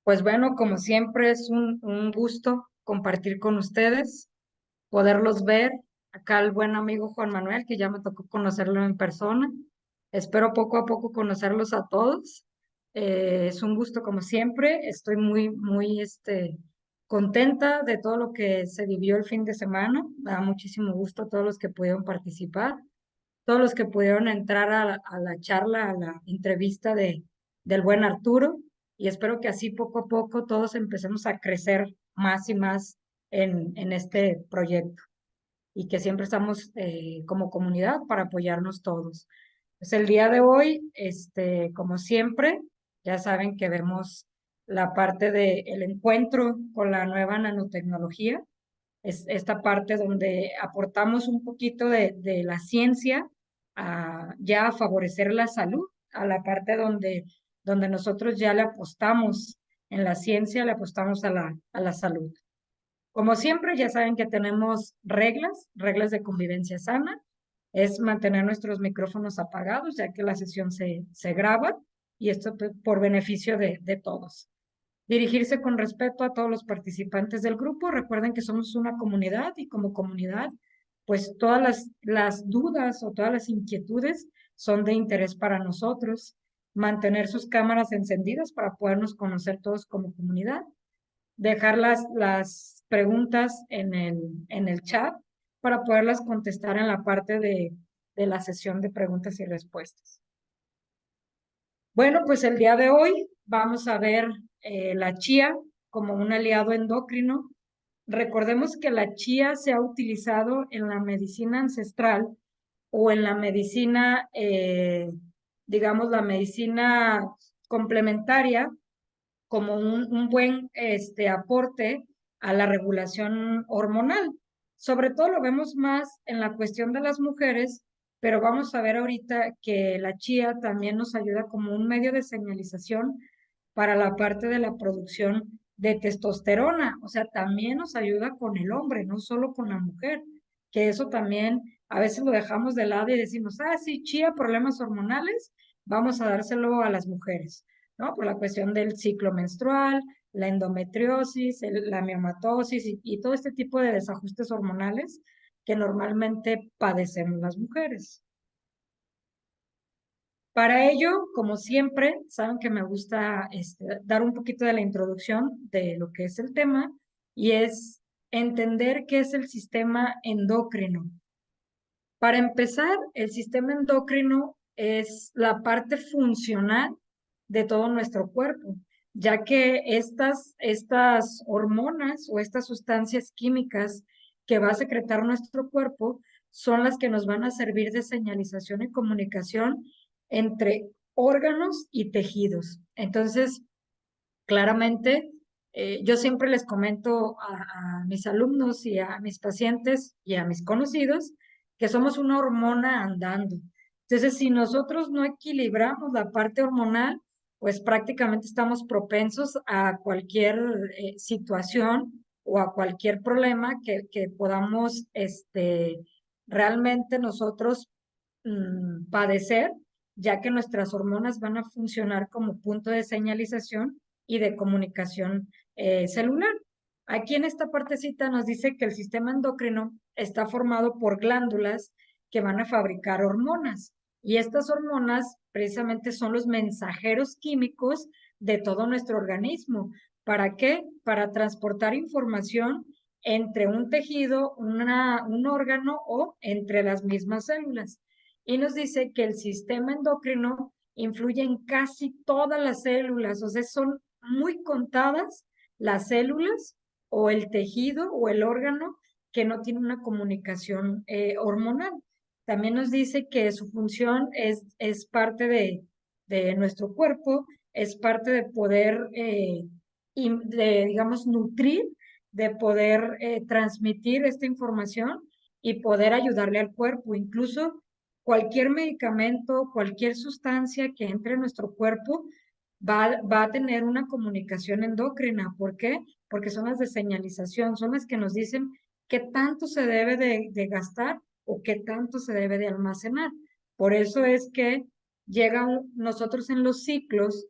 Pues bueno, como siempre es un gusto compartir con ustedes, poderlos ver. Acá el buen amigo Juan Manuel, que ya me tocó conocerlo en persona. Espero poco a poco conocerlos a todos. Es un gusto como siempre. Estoy muy contenta de todo lo que se vivió el fin de semana. Me da muchísimo gusto a todos los que pudieron participar, todos los que pudieron entrar a la charla, a la entrevista del buen Arturo, y espero que así poco a poco todos empecemos a crecer más y más en este proyecto y que siempre estamos como comunidad para apoyarnos todos. Pues el día de hoy, como siempre, ya saben que vemos la parte del encuentro con la nueva nanotecnología. Es esta parte donde aportamos un poquito de la ciencia ya a favorecer la salud, a la parte donde nosotros ya le apostamos en la ciencia, le apostamos a la salud. Como siempre, ya saben que tenemos reglas de convivencia sana, es mantener nuestros micrófonos apagados, ya que la sesión se graba y esto por beneficio de todos. Dirigirse con respeto a todos los participantes del grupo. Recuerden que somos una comunidad y como comunidad, pues todas las dudas o todas las inquietudes son de interés para nosotros. Mantener sus cámaras encendidas para podernos conocer todos como comunidad. Dejar las preguntas en el chat para poderlas contestar en la parte de la sesión de preguntas y respuestas. Bueno, pues el día de hoy vamos a ver la chía como un aliado endocrino. Recordemos que la chía se ha utilizado en la medicina ancestral o en la medicina, digamos, la medicina complementaria como un buen aporte a la regulación hormonal. Sobre todo lo vemos más en la cuestión de las mujeres, pero vamos a ver ahorita que la chía también nos ayuda como un medio de señalización para la parte de la producción de testosterona. O sea, también nos ayuda con el hombre, no solo con la mujer, que eso también a veces lo dejamos de lado y decimos, sí, chía, problemas hormonales, vamos a dárselo a las mujeres, ¿no? Por la cuestión del ciclo menstrual, la endometriosis, la miomatosis y todo este tipo de desajustes hormonales que normalmente padecemos las mujeres. Para ello, como siempre, saben que me gusta dar un poquito de la introducción de lo que es el tema y es entender qué es el sistema endocrino. Para empezar, el sistema endocrino es la parte funcional de todo nuestro cuerpo, ya que estas hormonas o estas sustancias químicas que va a secretar nuestro cuerpo son las que nos van a servir de señalización y comunicación entre órganos y tejidos. Entonces, claramente, yo siempre les comento a mis alumnos y a mis pacientes y a mis conocidos que somos una hormona andando. Entonces, si nosotros no equilibramos la parte hormonal, pues prácticamente estamos propensos a cualquier situación o a cualquier problema que podamos realmente nosotros padecer, ya que nuestras hormonas van a funcionar como punto de señalización y de comunicación celular. Aquí en esta partecita nos dice que el sistema endocrino está formado por glándulas que van a fabricar hormonas y estas hormonas precisamente son los mensajeros químicos de todo nuestro organismo. ¿Para qué? Para transportar información entre un tejido, un órgano o entre las mismas células. Y nos dice que el sistema endocrino influye en casi todas las células, o sea, son muy contadas las células o el tejido o el órgano que no tiene una comunicación hormonal. También nos dice que su función es parte de nuestro cuerpo, es parte de poder, digamos, nutrir, de poder transmitir esta información y poder ayudarle al cuerpo. Incluso cualquier medicamento, cualquier sustancia que entre en nuestro cuerpo va a tener una comunicación endocrina. ¿Por qué? Porque son las de señalización, son las que nos dicen qué tanto se debe de gastar o qué tanto se debe de almacenar. Por eso es que llegan nosotros en los ciclos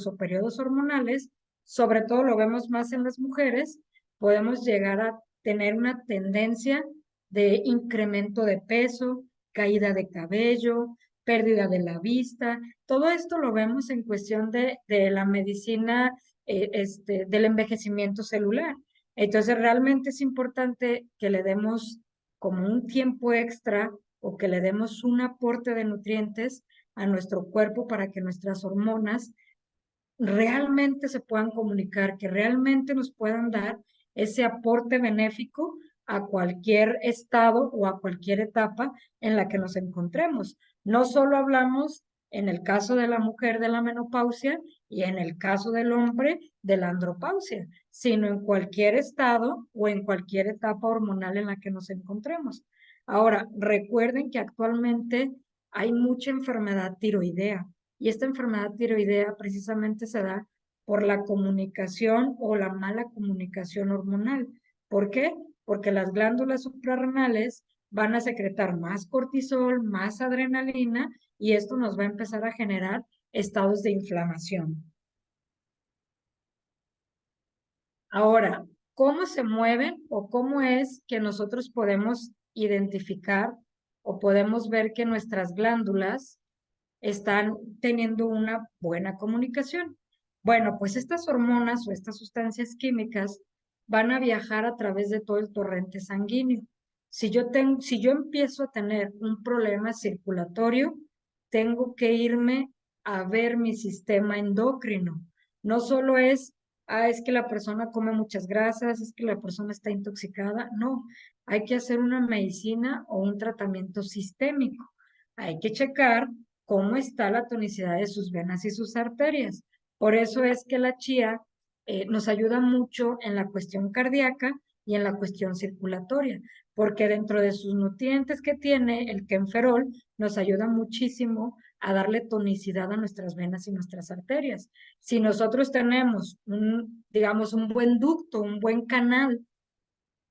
o periodos hormonales, sobre todo lo vemos más en las mujeres, podemos llegar a tener una tendencia de incremento de peso, caída de cabello, pérdida de la vista. Todo esto lo vemos en cuestión de la medicina, del envejecimiento celular. Entonces, realmente es importante que le demos como un tiempo extra o que le demos un aporte de nutrientes a nuestro cuerpo para que nuestras hormonas realmente se puedan comunicar, que realmente nos puedan dar ese aporte benéfico a cualquier estado o a cualquier etapa en la que nos encontremos. No solo hablamos en el caso de la mujer de la menopausia y en el caso del hombre de la andropausia, sino en cualquier estado o en cualquier etapa hormonal en la que nos encontremos. Ahora, recuerden que actualmente hay mucha enfermedad tiroidea y esta enfermedad tiroidea precisamente se da por la comunicación o la mala comunicación hormonal. ¿Por qué? Porque las glándulas suprarrenales van a secretar más cortisol, más adrenalina, y esto nos va a empezar a generar estados de inflamación. Ahora, ¿cómo se mueven o cómo es que nosotros podemos identificar o podemos ver que nuestras glándulas están teniendo una buena comunicación? Bueno, pues estas hormonas o estas sustancias químicas van a viajar a través de todo el torrente sanguíneo. Si yo empiezo a tener un problema circulatorio, tengo que irme a ver mi sistema endocrino. No solo es, es que la persona come muchas grasas, es que la persona está intoxicada. No, hay que hacer una medicina o un tratamiento sistémico. Hay que checar cómo está la tonicidad de sus venas y sus arterias. Por eso es que la chía nos ayuda mucho en la cuestión cardíaca y en la cuestión circulatoria, porque dentro de sus nutrientes que tiene el quenferol nos ayuda muchísimo a darle tonicidad a nuestras venas y nuestras arterias. Si nosotros tenemos digamos, un buen ducto, un buen canal,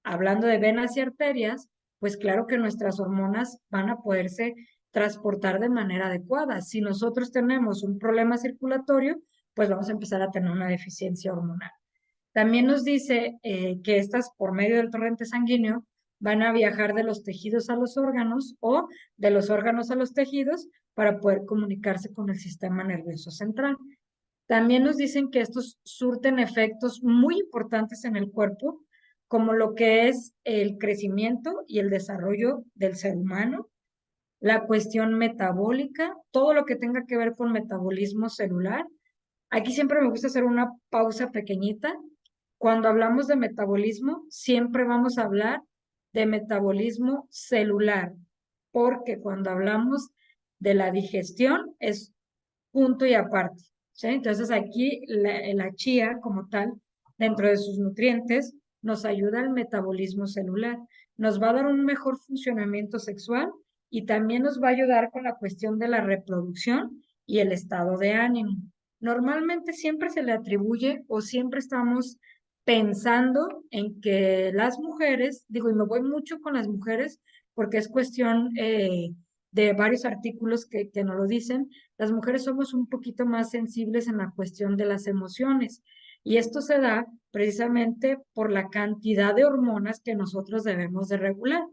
hablando de venas y arterias, pues claro que nuestras hormonas van a poderse transportar de manera adecuada. Si nosotros tenemos un problema circulatorio, pues vamos a empezar a tener una deficiencia hormonal. También nos dice que estas, por medio del torrente sanguíneo, van a viajar de los tejidos a los órganos o de los órganos a los tejidos para poder comunicarse con el sistema nervioso central. También nos dicen que estos surten efectos muy importantes en el cuerpo, como lo que es el crecimiento y el desarrollo del ser humano, la cuestión metabólica, todo lo que tenga que ver con metabolismo celular. Aquí siempre me gusta hacer una pausa pequeñita. Cuando hablamos de metabolismo, siempre vamos a hablar de metabolismo celular, porque cuando hablamos de la digestión es punto y aparte, ¿sí? Entonces aquí la chía como tal, dentro de sus nutrientes, nos ayuda al metabolismo celular, nos va a dar un mejor funcionamiento sexual y también nos va a ayudar con la cuestión de la reproducción y el estado de ánimo. Normalmente siempre se le atribuye o siempre estamos pensando en que las mujeres, digo, y me voy mucho con las mujeres porque es cuestión de varios artículos que nos lo dicen, las mujeres somos un poquito más sensibles en la cuestión de las emociones y esto se da precisamente por la cantidad de hormonas que nosotros debemos de regular.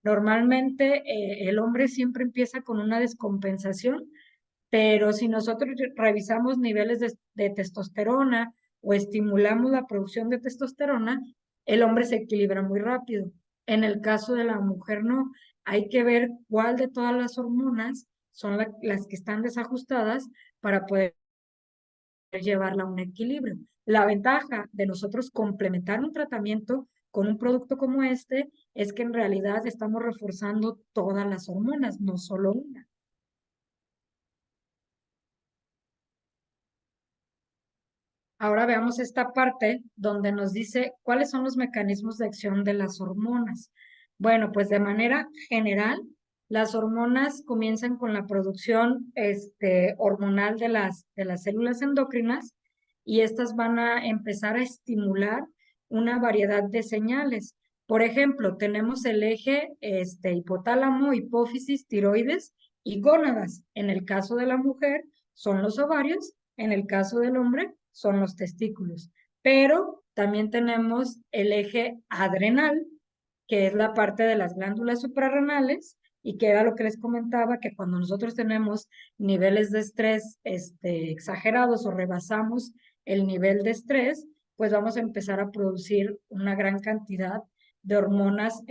Normalmente el hombre siempre empieza con una descompensación, pero si nosotros revisamos niveles de testosterona o estimulamos la producción de testosterona, el hombre se equilibra muy rápido. En el caso de la mujer, no. Hay que ver cuál de todas las hormonas son las que están desajustadas para poder llevarla a un equilibrio. La ventaja de nosotros complementar un tratamiento con un producto como este es que en realidad estamos reforzando todas las hormonas, no solo una. Ahora veamos esta parte donde nos dice cuáles son los mecanismos de acción de las hormonas. Bueno, pues de manera general, las hormonas comienzan con la producción hormonal de las células endocrinas y estas van a empezar a estimular una variedad de señales. Por ejemplo, tenemos el eje hipotálamo, hipófisis, tiroides y gónadas. En el caso de la mujer son los ovarios, en el caso del hombre son los testículos. Pero también tenemos el eje adrenal, que es la parte de las glándulas suprarrenales, y que era lo que les comentaba, que cuando nosotros tenemos niveles de estrés exagerados o rebasamos el nivel de estrés, pues vamos a empezar a producir una gran cantidad de hormonas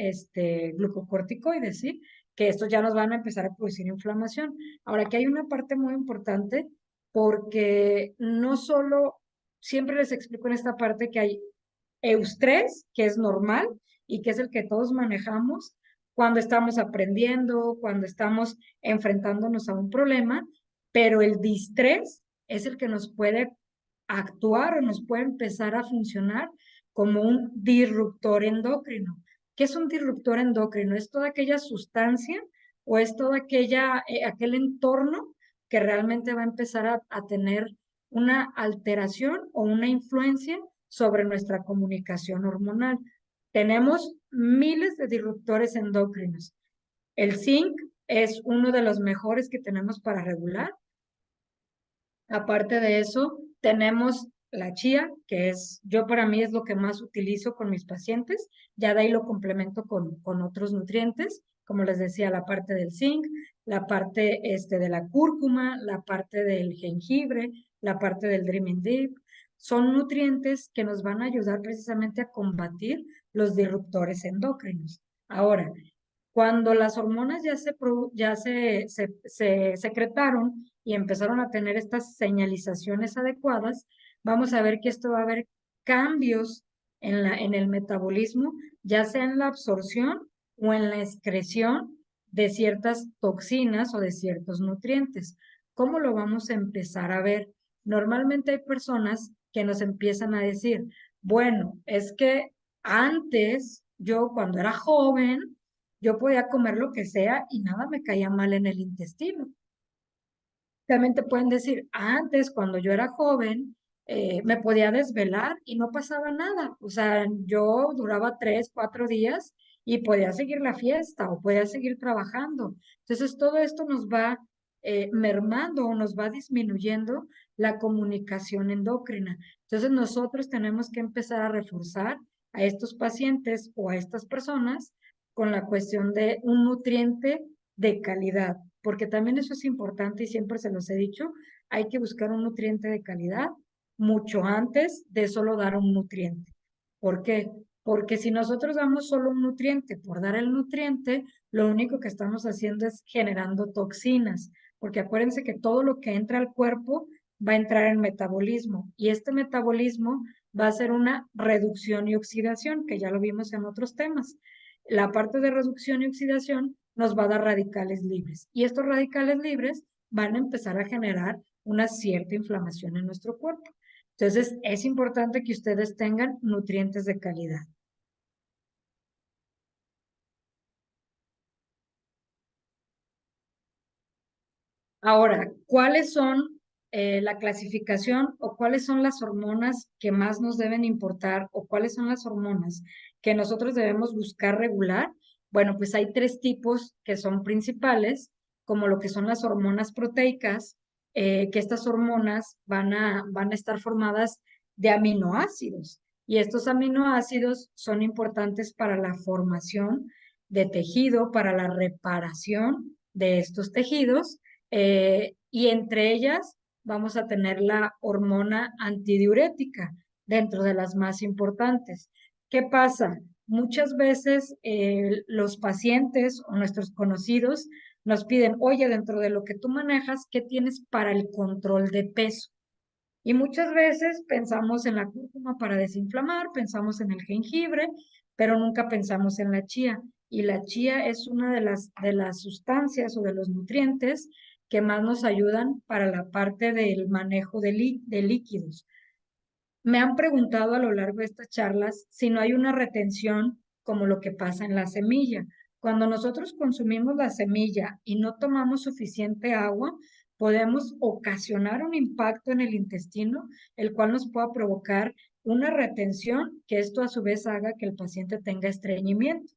glucocorticoides, ¿sí? Que estos ya nos van a empezar a producir inflamación. Ahora, aquí hay una parte muy importante porque no solo, siempre les explico en esta parte que hay eustrés, que es normal y que es el que todos manejamos cuando estamos aprendiendo, cuando estamos enfrentándonos a un problema, pero el distrés es el que nos puede actuar o nos puede empezar a funcionar como un disruptor endocrino. ¿Qué es un disruptor endocrino? Es toda aquella sustancia o es todo aquel entorno que realmente va a empezar a tener una alteración o una influencia sobre nuestra comunicación hormonal. Tenemos miles de disruptores endocrinos. El zinc es uno de los mejores que tenemos para regular. Aparte de eso, tenemos la chía, que es, yo para mí es lo que más utilizo con mis pacientes. Ya de ahí lo complemento con otros nutrientes, como les decía, la parte del zinc, la parte de la cúrcuma, la parte del jengibre, la parte del Dreaming Deep. Son nutrientes que nos van a ayudar precisamente a combatir los disruptores endocrinos. Ahora, cuando las hormonas ya se secretaron y empezaron a tener estas señalizaciones adecuadas, vamos a ver que esto va a haber cambios en el metabolismo, ya sea en la absorción o en la excreción de ciertas toxinas o de ciertos nutrientes. ¿Cómo lo vamos a empezar a ver? Normalmente hay personas que nos empiezan a decir, bueno, es que antes yo cuando era joven, yo podía comer lo que sea y nada me caía mal en el intestino. También te pueden decir, antes, cuando yo era joven, me podía desvelar y no pasaba nada. O sea, yo duraba 3, 4 días y podía seguir la fiesta o podía seguir trabajando. Entonces, todo esto nos va mermando o nos va disminuyendo la comunicación endocrina. Entonces, nosotros tenemos que empezar a reforzar a estos pacientes o a estas personas con la cuestión de un nutriente de calidad, porque también eso es importante y siempre se los he dicho, hay que buscar un nutriente de calidad mucho antes de solo dar un nutriente. ¿Por qué? Porque si nosotros damos solo un nutriente por dar el nutriente, lo único que estamos haciendo es generando toxinas, porque acuérdense que todo lo que entra al cuerpo va a entrar en metabolismo y este metabolismo va a ser una reducción y oxidación, que ya lo vimos en otros temas. La parte de reducción y oxidación nos va a dar radicales libres y estos radicales libres van a empezar a generar una cierta inflamación en nuestro cuerpo. Entonces, es importante que ustedes tengan nutrientes de calidad. Ahora, ¿cuáles son la clasificación o cuáles son las hormonas que más nos deben importar o cuáles son las hormonas que nosotros debemos buscar regular? Bueno, pues hay tres tipos que son principales, como lo que son las hormonas proteicas, que estas hormonas van a estar formadas de aminoácidos y estos aminoácidos son importantes para la formación de tejido, para la reparación de estos tejidos y entre ellas vamos a tener la hormona antidiurética dentro de las más importantes. ¿Qué pasa? Muchas veces los pacientes o nuestros conocidos nos piden, oye, dentro de lo que tú manejas, ¿qué tienes para el control de peso? Y muchas veces pensamos en la cúrcuma para desinflamar, pensamos en el jengibre, pero nunca pensamos en la chía. Y la chía es una de las sustancias o de los nutrientes que más nos ayudan para la parte del manejo de líquidos. Me han preguntado a lo largo de estas charlas si no hay una retención como lo que pasa en la semilla. Cuando nosotros consumimos la semilla y no tomamos suficiente agua, podemos ocasionar un impacto en el intestino, el cual nos pueda provocar una retención, que esto a su vez haga que el paciente tenga estreñimiento.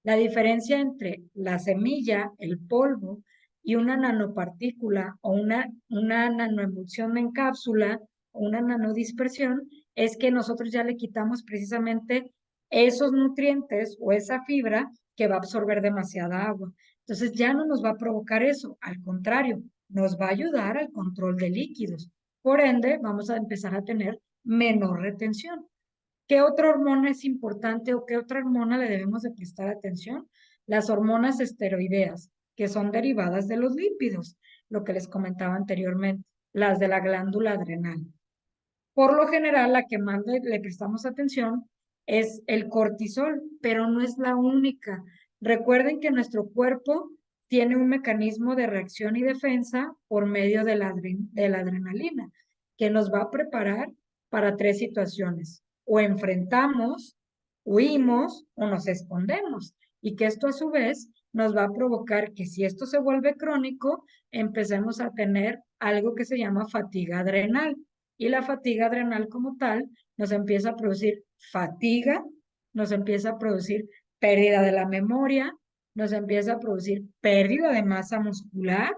La diferencia entre la semilla, el polvo y una nanopartícula o una nanoemulsión en cápsula una nanodispersión, es que nosotros ya le quitamos precisamente esos nutrientes o esa fibra que va a absorber demasiada agua. Entonces ya no nos va a provocar eso, al contrario, nos va a ayudar al control de líquidos. Por ende, vamos a empezar a tener menor retención. ¿Qué otra hormona es importante o qué otra hormona le debemos de prestar atención? Las hormonas esteroideas, que son derivadas de los lípidos, lo que les comentaba anteriormente, las de la glándula adrenal. Por lo general, la que más le prestamos atención es el cortisol, pero no es la única. Recuerden que nuestro cuerpo tiene un mecanismo de reacción y defensa por medio de la adrenalina, que nos va a preparar para tres situaciones. O enfrentamos, huimos o nos escondemos. Y que esto a su vez nos va a provocar que si esto se vuelve crónico, empecemos a tener algo que se llama fatiga adrenal y la fatiga adrenal como tal nos empieza a producir fatiga, nos empieza a producir pérdida de la memoria, nos empieza a producir pérdida de masa muscular,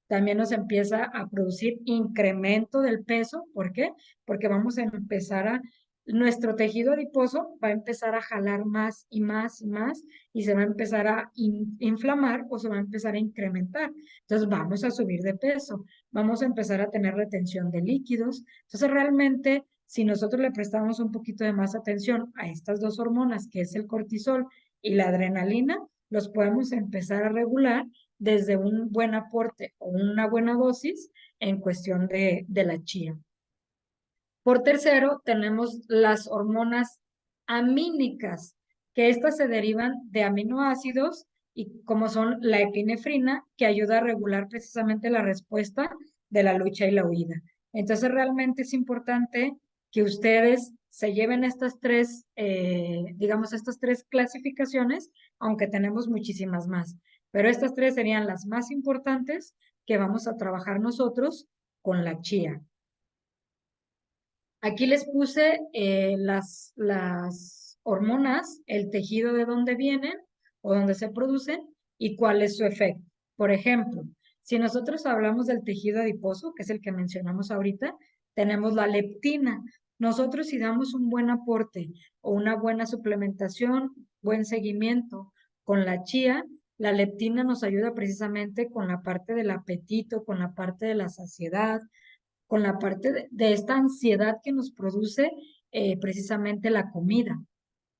también nos empieza a producir incremento del peso. ¿Por qué? Porque vamos a empezar a, nuestro tejido adiposo va a empezar a jalar más y más y más y se va a empezar a inflamar o se va a empezar a incrementar. Entonces vamos a subir de peso, vamos a empezar a tener retención de líquidos. Entonces, realmente, si nosotros le prestamos un poquito de más atención a estas dos hormonas, que es el cortisol y la adrenalina, los podemos empezar a regular desde un buen aporte o una buena dosis en cuestión de la chía. Por tercero, tenemos las hormonas amínicas, que estas se derivan de aminoácidos y como son la epinefrina, que ayuda a regular precisamente la respuesta de la lucha y la huida. Entonces, realmente es importante que ustedes se lleven estas tres, digamos, estas tres clasificaciones, aunque tenemos muchísimas más. Pero estas tres serían las más importantes que vamos a trabajar nosotros con la chía. Aquí les puse las hormonas, el tejido de dónde vienen o dónde se producen y cuál es su efecto. Por ejemplo, si nosotros hablamos del tejido adiposo, que es el que mencionamos ahorita, tenemos la leptina. Nosotros si damos un buen aporte o una buena suplementación, buen seguimiento con la chía, la leptina nos ayuda precisamente con la parte del apetito, con la parte de la saciedad, con la parte de esta ansiedad que nos produce precisamente la comida.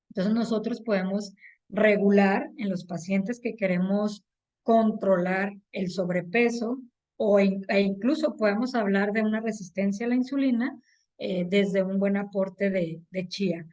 Entonces nosotros podemos regular en los pacientes que queremos controlar el sobrepeso e incluso podemos hablar de una resistencia a la insulina desde un buen aporte de chía.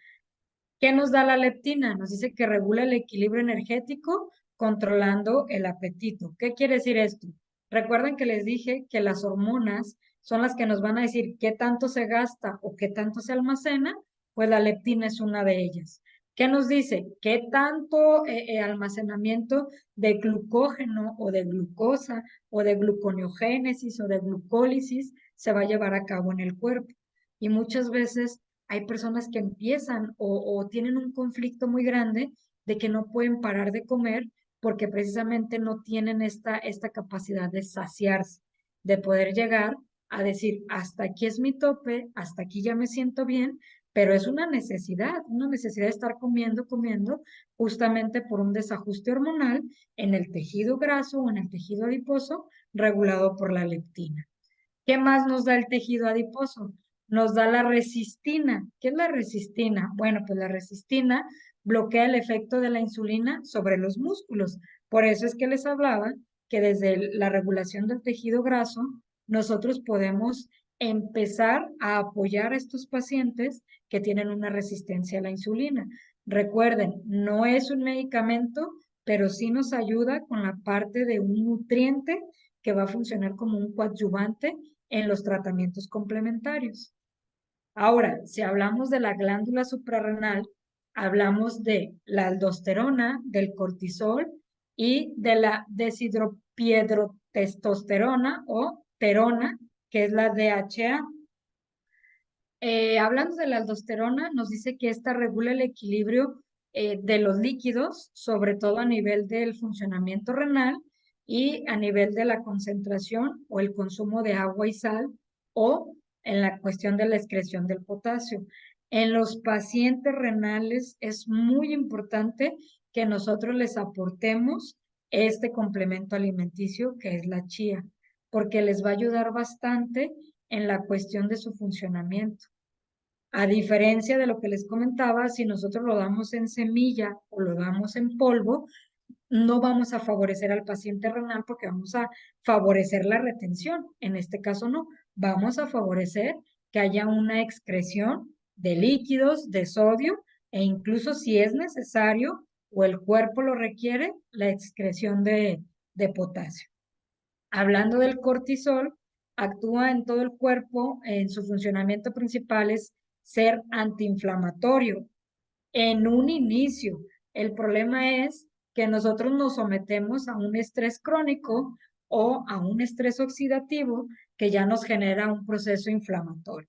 ¿Qué nos da la leptina? Nos dice que regula el equilibrio energético controlando el apetito. ¿Qué quiere decir esto? Recuerden que les dije que las hormonas son las que nos van a decir qué tanto se gasta o qué tanto se almacena, pues la leptina es una de ellas. ¿Qué nos dice? ¿Qué tanto almacenamiento de glucógeno o de glucosa o de gluconeogénesis o de glucólisis se va a llevar a cabo en el cuerpo? Y muchas veces hay personas que empiezan o tienen un conflicto muy grande de que no pueden parar de comer porque precisamente no tienen esta capacidad de saciarse, de poder llegar a decir, hasta aquí es mi tope, hasta aquí ya me siento bien, pero es una necesidad de estar comiendo, comiendo, justamente por un desajuste hormonal en el tejido graso o en el tejido adiposo regulado por la leptina. ¿Qué más nos da el tejido adiposo? Nos da la resistina. ¿Qué es la resistina? Bueno, pues la resistina bloquea el efecto de la insulina sobre los músculos. Por eso es que les hablaba que desde la regulación del tejido graso, nosotros podemos empezar a apoyar a estos pacientes que tienen una resistencia a la insulina. Recuerden, no es un medicamento, pero sí nos ayuda con la parte de un nutriente que va a funcionar como un coadyuvante en los tratamientos complementarios. Ahora, si hablamos de la glándula suprarrenal, hablamos de la aldosterona, del cortisol y de la deshidropiedrotestosterona o terona, que es la DHA. Hablando de la aldosterona, nos dice que esta regula el equilibrio de los líquidos, sobre todo a nivel del funcionamiento renal y a nivel de la concentración o el consumo de agua y sal o en la cuestión de la excreción del potasio. En los pacientes renales es muy importante que nosotros les aportemos este complemento alimenticio que es la chía, porque les va a ayudar bastante en la cuestión de su funcionamiento. A diferencia de lo que les comentaba, si nosotros lo damos en semilla o lo damos en polvo, no vamos a favorecer al paciente renal porque vamos a favorecer la retención. En este caso no, vamos a favorecer que haya una excreción de líquidos, de sodio e incluso si es necesario o el cuerpo lo requiere, la excreción de potasio. Hablando del cortisol, actúa en todo el cuerpo, en su funcionamiento principal es ser antiinflamatorio en un inicio. El problema es que nosotros nos sometemos a un estrés crónico o a un estrés oxidativo que ya nos genera un proceso inflamatorio.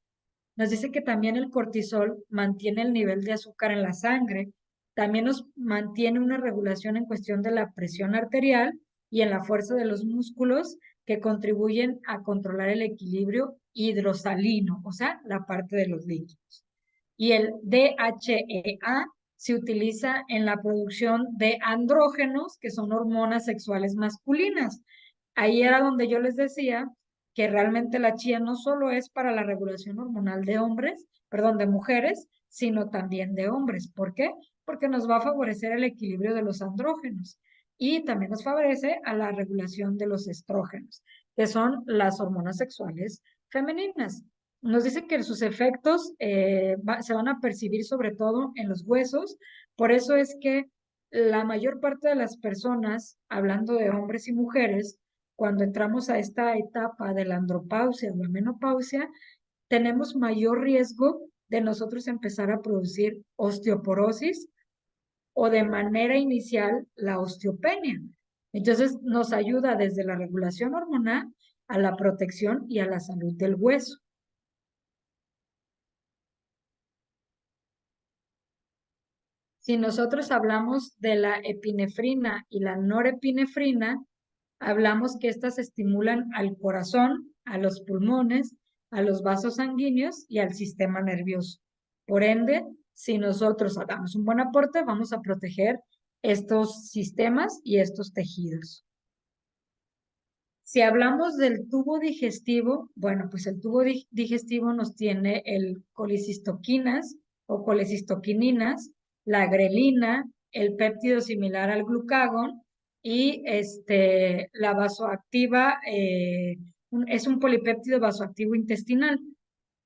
Nos dice que también el cortisol mantiene el nivel de azúcar en la sangre, también nos mantiene una regulación en cuestión de la presión arterial y en la fuerza de los músculos que contribuyen a controlar el equilibrio hidrosalino, o sea, la parte de los líquidos. Y el DHEA se utiliza en la producción de andrógenos, que son hormonas sexuales masculinas. Ahí era donde yo les decía que realmente la chía no solo es para la regulación hormonal de hombres, perdón, de mujeres, sino también de hombres. ¿Por qué? Porque nos va a favorecer el equilibrio de los andrógenos y también nos favorece a la regulación de los estrógenos, que son las hormonas sexuales femeninas. Nos dice que sus efectos se van a percibir sobre todo en los huesos, por eso es que la mayor parte de las personas, hablando de hombres y mujeres, cuando entramos a esta etapa de la andropausia o la menopausia, tenemos mayor riesgo de nosotros empezar a producir osteoporosis o de manera inicial la osteopenia. Entonces nos ayuda desde la regulación hormonal a la protección y a la salud del hueso. Si nosotros hablamos de la epinefrina y la norepinefrina, hablamos que estas estimulan al corazón, a los pulmones, a los vasos sanguíneos y al sistema nervioso. Por ende, si nosotros hagamos un buen aporte, vamos a proteger estos sistemas y estos tejidos. Si hablamos del tubo digestivo, bueno, pues el tubo digestivo nos tiene el colicistoquinas o colecistoquininas, la grelina, el péptido similar al glucagón y la vasoactiva, es un polipéptido vasoactivo intestinal.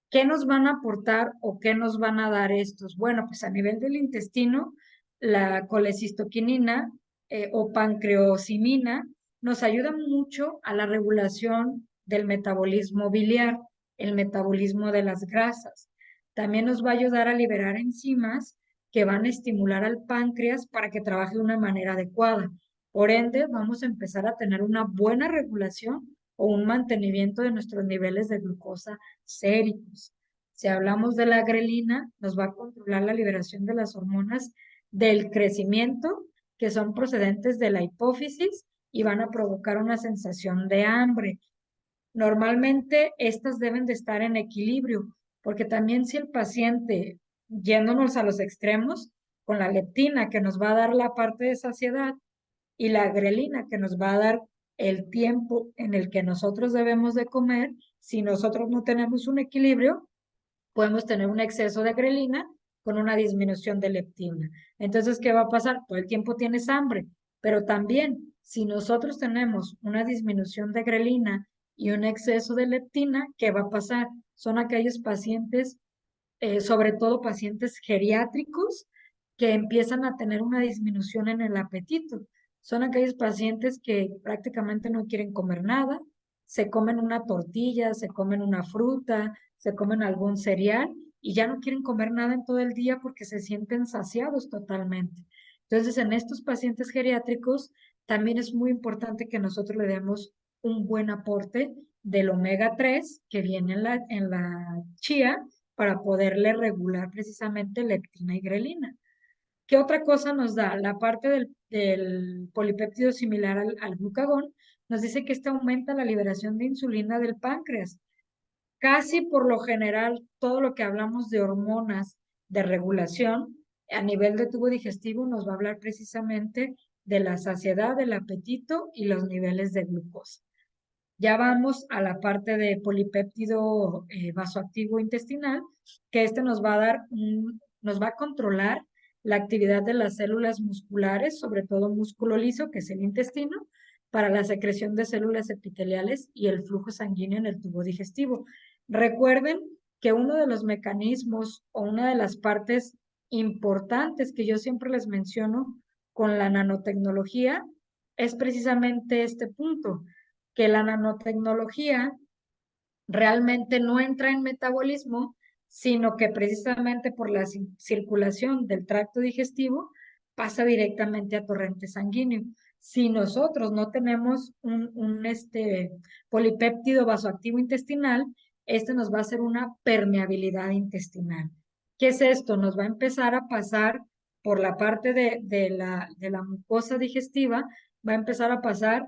¿Qué nos van a aportar o qué nos van a dar estos? Bueno, pues a nivel del intestino, la colecistoquinina o pancreosimina nos ayuda mucho a la regulación del metabolismo biliar, el metabolismo de las grasas. También nos va a ayudar a liberar enzimas que van a estimular al páncreas para que trabaje de una manera adecuada. Por ende, vamos a empezar a tener una buena regulación o un mantenimiento de nuestros niveles de glucosa séricos. Si hablamos de la grelina, nos va a controlar la liberación de las hormonas del crecimiento, que son procedentes de la hipófisis y van a provocar una sensación de hambre. Normalmente estas deben de estar en equilibrio, porque también si el paciente, yéndonos a los extremos, con la leptina que nos va a dar la parte de saciedad y la grelina que nos va a dar el tiempo en el que nosotros debemos de comer, si nosotros no tenemos un equilibrio, podemos tener un exceso de grelina con una disminución de leptina. Entonces, ¿qué va a pasar? Todo el tiempo tienes hambre, pero también si nosotros tenemos una disminución de grelina y un exceso de leptina, ¿qué va a pasar? Son aquellos pacientes, sobre todo pacientes geriátricos, que empiezan a tener una disminución en el apetito. Son aquellos pacientes que prácticamente no quieren comer nada, se comen una tortilla, se comen una fruta, se comen algún cereal y ya no quieren comer nada en todo el día porque se sienten saciados totalmente. Entonces, en estos pacientes geriátricos también es muy importante que nosotros le demos un buen aporte del omega 3 que viene en la chía para poderle regular precisamente leptina y grelina. ¿Qué otra cosa nos da? La parte del polipéptido similar al glucagón nos dice que este aumenta la liberación de insulina del páncreas. Casi por lo general, todo lo que hablamos de hormonas de regulación a nivel de tubo digestivo nos va a hablar precisamente de la saciedad, del apetito y los niveles de glucosa. Ya vamos a la parte de polipéptido vasoactivo intestinal, que este nos va a dar nos va a controlar la actividad de las células musculares, sobre todo músculo liso, que es el intestino, para la secreción de células epiteliales y el flujo sanguíneo en el tubo digestivo. Recuerden que uno de los mecanismos o una de las partes importantes que yo siempre les menciono con la nanotecnología es precisamente este punto, que la nanotecnología realmente no entra en metabolismo, sino que precisamente por la circulación del tracto digestivo pasa directamente a torrente sanguíneo. Si nosotros no tenemos un polipéptido vasoactivo intestinal, este nos va a hacer una permeabilidad intestinal. ¿Qué es esto? Nos va a empezar a pasar por la parte de la mucosa digestiva, va a empezar a pasar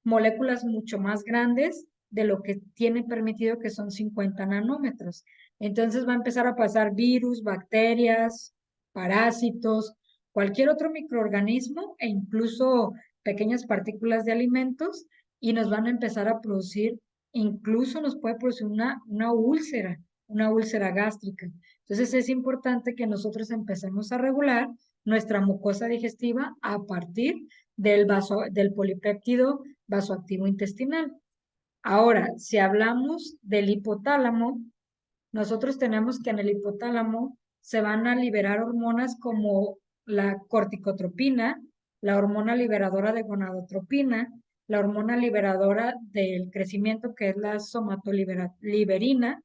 moléculas mucho más grandes de lo que tiene permitido, que son 50 nanómetros. Entonces va a empezar a pasar virus, bacterias, parásitos, cualquier otro microorganismo e incluso pequeñas partículas de alimentos, y nos van a empezar a producir, incluso nos puede producir una úlcera gástrica. Entonces es importante que nosotros empecemos a regular nuestra mucosa digestiva a partir del polipéptido vasoactivo intestinal. Ahora, si hablamos del hipotálamo, nosotros tenemos que en el hipotálamo se van a liberar hormonas como la corticotropina, la hormona liberadora de gonadotropina, la hormona liberadora del crecimiento, que es la somatoliberina,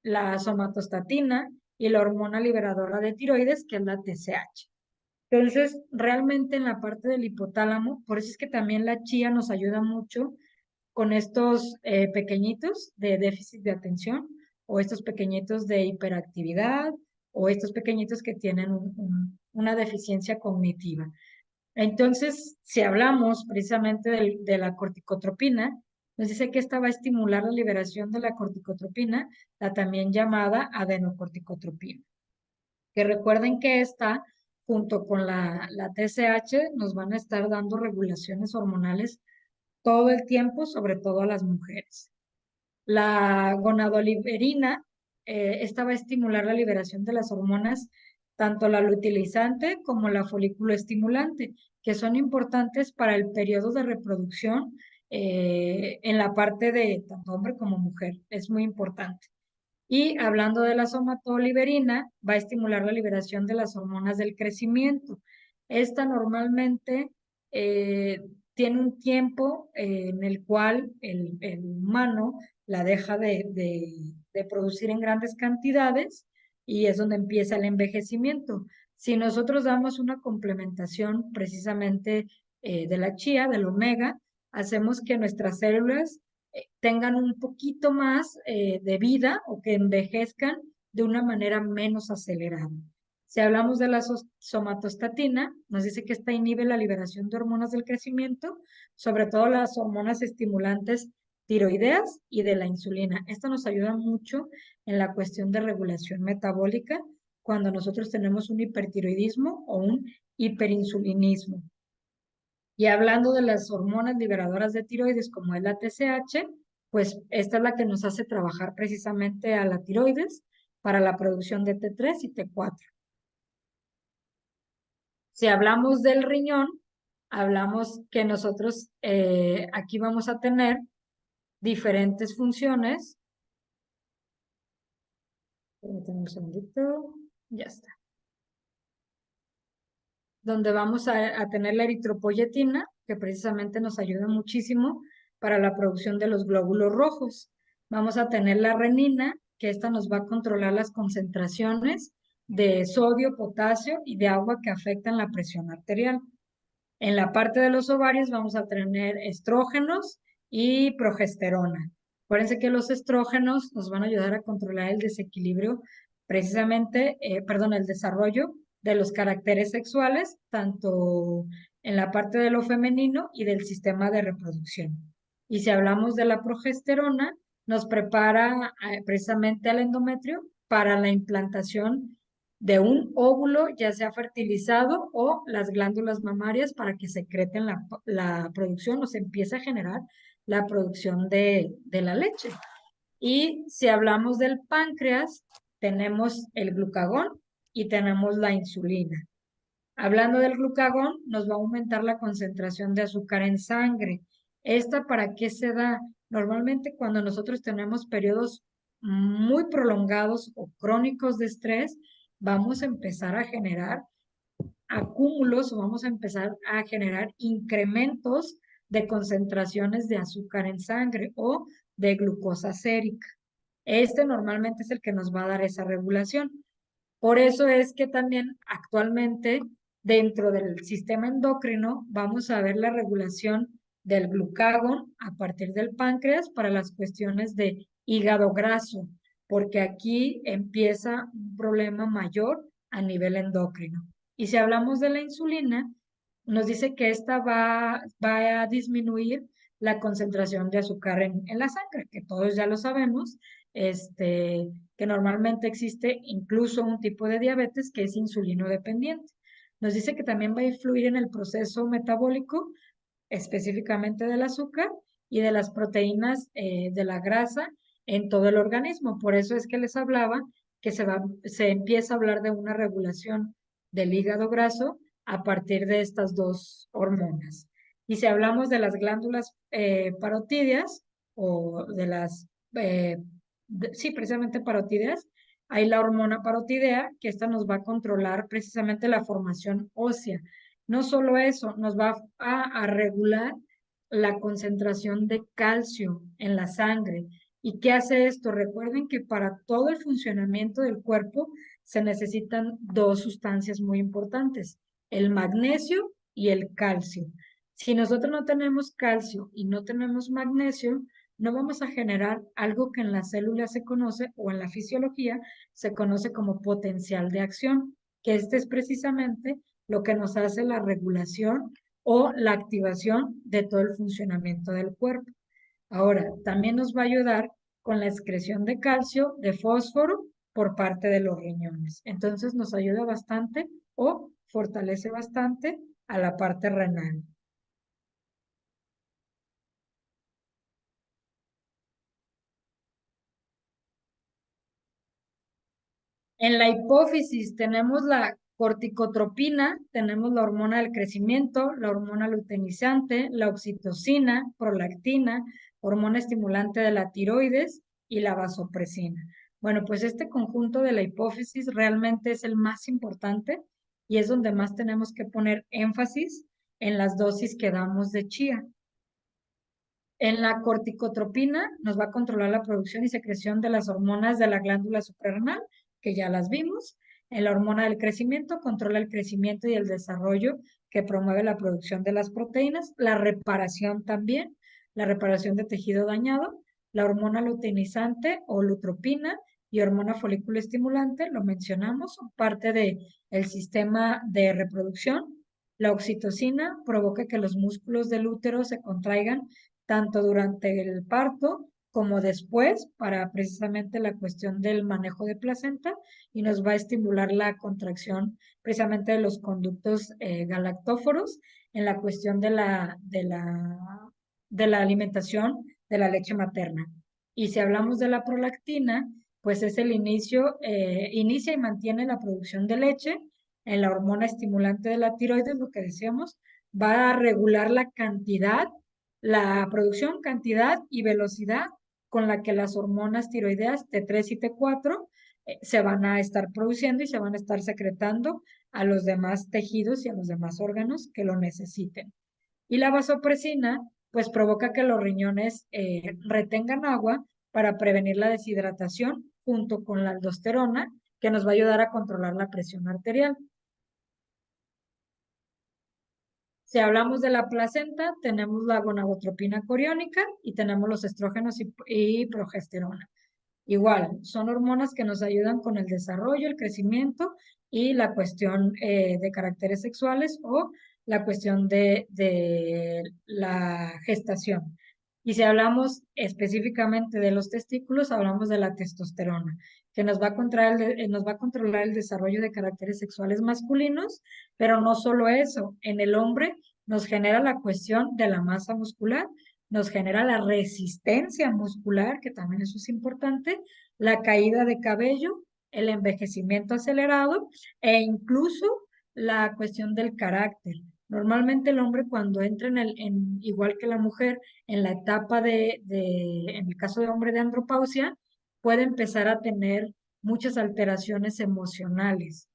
la somatostatina y la hormona liberadora de tiroides, que es la TSH. Entonces, realmente en la parte del hipotálamo, por eso es que también la chía nos ayuda mucho con estos pequeñitos de déficit de atención, o estos pequeñitos de hiperactividad, o estos pequeñitos que tienen una deficiencia cognitiva. Entonces, si hablamos precisamente de la corticotropina, nos dice que esta va a estimular la liberación de la corticotropina, la también llamada adenocorticotropina, que recuerden que esta, junto con la TSH, nos van a estar dando regulaciones hormonales todo el tiempo, sobre todo a las mujeres. La gonadoliberina, esta va a estimular la liberación de las hormonas, tanto la luteinizante como la folículo estimulante, que son importantes para el periodo de reproducción en la parte de tanto hombre como mujer. Es muy importante. Y hablando de la somatoliberina, va a estimular la liberación de las hormonas del crecimiento. Esta normalmente eh, tiene un tiempo en el cual el humano la deja de producir en grandes cantidades, y es donde empieza el envejecimiento. Si nosotros damos una complementación precisamente de la chía, del omega, hacemos que nuestras células tengan un poquito más de vida, o que envejezcan de una manera menos acelerada. Si hablamos de la somatostatina, nos dice que esta inhibe la liberación de hormonas del crecimiento, sobre todo las hormonas estimulantes tiroideas y de la insulina. Esto nos ayuda mucho en la cuestión de regulación metabólica cuando nosotros tenemos un hipertiroidismo o un hiperinsulinismo. Y hablando de las hormonas liberadoras de tiroides, como es la TSH, pues esta es la que nos hace trabajar precisamente a la tiroides para la producción de T3 y T4. Si hablamos del riñón, hablamos que nosotros aquí vamos a tener diferentes funciones. Permítanme un segundito. Ya está. Donde vamos a tener la eritropoyetina, que precisamente nos ayuda muchísimo para la producción de los glóbulos rojos. Vamos a tener la renina, que esta nos va a controlar las concentraciones de sodio, potasio y de agua que afectan la presión arterial. En la parte de los ovarios vamos a tener estrógenos y progesterona. Acuérdense que los estrógenos nos van a ayudar a controlar el desequilibrio, precisamente, perdón, el desarrollo de los caracteres sexuales, tanto en la parte de lo femenino y del sistema de reproducción. Y si hablamos de la progesterona, nos prepara precisamente al endometrio para la implantación de un óvulo, ya sea fertilizado o las glándulas mamarias para que secreten la producción o se empiece a generar la producción de la leche. Y si hablamos del páncreas, tenemos el glucagón y tenemos la insulina. Hablando del glucagón, nos va a aumentar la concentración de azúcar en sangre. ¿Esta para qué se da? Normalmente cuando nosotros tenemos periodos muy prolongados o crónicos de estrés, vamos a empezar a generar acúmulos o vamos a empezar a generar incrementos de concentraciones de azúcar en sangre o de glucosa sérica. Este normalmente es el que nos va a dar esa regulación. Por eso es que también actualmente dentro del sistema endocrino vamos a ver la regulación del glucagón a partir del páncreas para las cuestiones de hígado graso, porque aquí empieza un problema mayor a nivel endocrino. Y si hablamos de la insulina, nos dice que esta va a disminuir la concentración de azúcar en la sangre, que todos ya lo sabemos, que normalmente existe incluso un tipo de diabetes que es insulino dependiente. Nos dice que también va a influir en el proceso metabólico, específicamente del azúcar y de las proteínas de la grasa en todo el organismo. Por eso es que les hablaba que se empieza a hablar de una regulación del hígado graso a partir de estas dos hormonas. Y si hablamos de las glándulas parotídeas o de las, sí, precisamente parotídeas, hay la hormona parotidea, que esta nos va a controlar precisamente la formación ósea. No solo eso, nos va a regular la concentración de calcio en la sangre. ¿Y qué hace esto? Recuerden que para todo el funcionamiento del cuerpo se necesitan dos sustancias muy importantes, el magnesio y el calcio. Si nosotros no tenemos calcio y no tenemos magnesio, no vamos a generar algo que en la célula se conoce o en la fisiología se conoce como potencial de acción, que este es precisamente lo que nos hace la regulación o la activación de todo el funcionamiento del cuerpo. Ahora, también nos va a ayudar con la excreción de calcio, de fósforo por parte de los riñones. Entonces nos ayuda bastante o fortalece bastante a la parte renal. En la hipófisis tenemos la corticotropina, tenemos la hormona del crecimiento, la hormona luteinizante, la oxitocina, prolactina, hormona estimulante de la tiroides y la vasopresina. Bueno, pues este conjunto de la hipófisis realmente es el más importante y es donde más tenemos que poner énfasis en las dosis que damos de chía. En la corticotropina nos va a controlar la producción y secreción de las hormonas de la glándula suprarrenal, que ya las vimos. En la hormona del crecimiento controla el crecimiento y el desarrollo que promueve la producción de las proteínas, la reparación también, la reparación de tejido dañado, la hormona luteinizante o lutropina y hormona folículo estimulante, lo mencionamos, son parte del sistema de reproducción. La oxitocina provoca que los músculos del útero se contraigan tanto durante el parto como después, para precisamente la cuestión del manejo de placenta, y nos va a estimular la contracción precisamente de los conductos galactóforos en la cuestión de la alimentación de la leche materna. Y si hablamos de la prolactina, pues es el inicia y mantiene la producción de leche en la hormona estimulante de la tiroides, lo que decíamos, va a regular la producción, cantidad y velocidad con la que las hormonas tiroideas T3 y T4 se van a estar produciendo y se van a estar secretando a los demás tejidos y a los demás órganos que lo necesiten. Y la vasopresina, pues provoca que los riñones retengan agua para prevenir la deshidratación junto con la aldosterona, que nos va a ayudar a controlar la presión arterial. Si hablamos de la placenta, tenemos la gonadotropina coriónica y tenemos los estrógenos y progesterona. Igual, son hormonas que nos ayudan con el desarrollo, el crecimiento y la cuestión de caracteres sexuales o la cuestión de la gestación. Y si hablamos específicamente de los testículos, hablamos de la testosterona, que nos va a controlar el desarrollo de caracteres sexuales masculinos, pero no solo eso, en el hombre nos genera la cuestión de la masa muscular, nos genera la resistencia muscular, que también eso es importante, la caída de cabello, el envejecimiento acelerado e incluso la cuestión del carácter. Normalmente el hombre cuando entra igual que la mujer, en la etapa en el caso de hombre de andropausia, puede empezar a tener muchas alteraciones emocionales.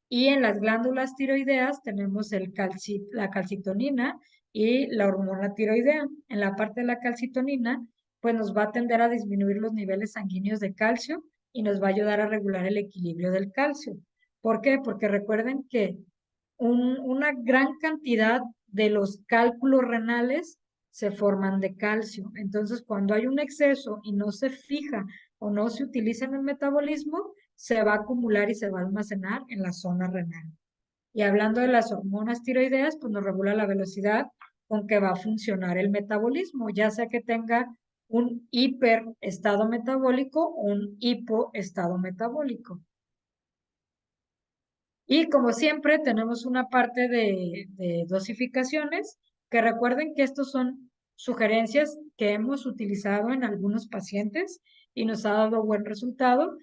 Y en las glándulas tiroideas tenemos la calcitonina y la hormona tiroidea. En la parte de la calcitonina, pues nos va a tender a disminuir los niveles sanguíneos de calcio y nos va a ayudar a regular el equilibrio del calcio. ¿Por qué? Porque recuerden que una gran cantidad de los cálculos renales se forman de calcio. Entonces, cuando hay un exceso y no se fija o no se utiliza en el metabolismo, se va a acumular y se va a almacenar en la zona renal. Y hablando de las hormonas tiroideas, pues nos regula la velocidad con que va a funcionar el metabolismo, ya sea que tenga un hiperestado metabólico o un hipoestado metabólico. Y como siempre, tenemos una parte de dosificaciones, que recuerden que estos son sugerencias que hemos utilizado en algunos pacientes y nos ha dado buen resultado,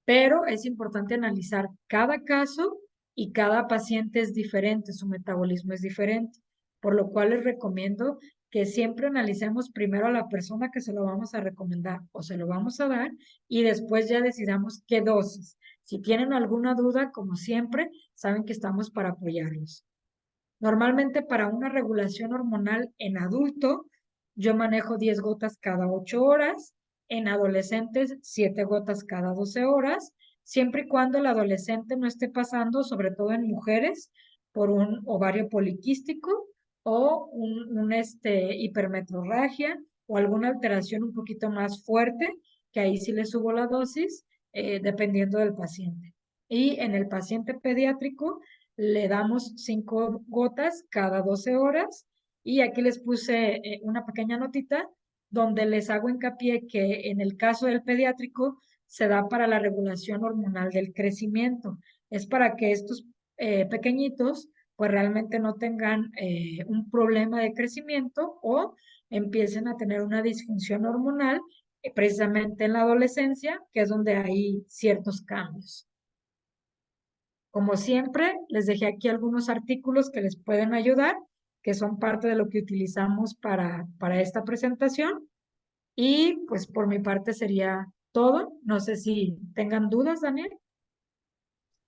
pero es importante analizar cada caso y cada paciente es diferente, su metabolismo es diferente, por lo cual les recomiendo que siempre analicemos primero a la persona que se lo vamos a recomendar o se lo vamos a dar y después ya decidamos qué dosis. Si tienen alguna duda, como siempre, saben que estamos para apoyarlos. Normalmente para una regulación hormonal en adulto, yo manejo 10 gotas cada 8 horas, en adolescentes 7 gotas cada 12 horas, siempre y cuando el adolescente no esté pasando, sobre todo en mujeres, por un ovario poliquístico o hipermetrorragia o alguna alteración un poquito más fuerte, que ahí sí le subo la dosis, dependiendo del paciente. Y en el paciente pediátrico, le damos 5 gotas cada 12 horas y aquí les puse una pequeña notita donde les hago hincapié que en el caso del pediátrico se da para la regulación hormonal del crecimiento. Es para que estos pequeñitos pues realmente no tengan un problema de crecimiento o empiecen a tener una disfunción hormonal precisamente en la adolescencia, que es donde hay ciertos cambios. Como siempre, les dejé aquí algunos artículos que les pueden ayudar, que son parte de lo que utilizamos para esta presentación. Y pues por mi parte sería todo. No sé si tengan dudas, Daniel.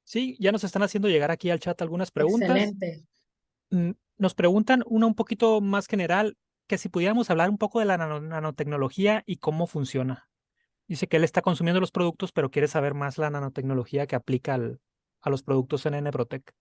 Sí, ya nos están haciendo llegar aquí al chat algunas preguntas. Excelente. Nos preguntan una un poquito más general, que si pudiéramos hablar un poco de la nanotecnología y cómo funciona. Dice que él está consumiendo los productos, pero quiere saber más la nanotecnología que aplica a los productos en Protec.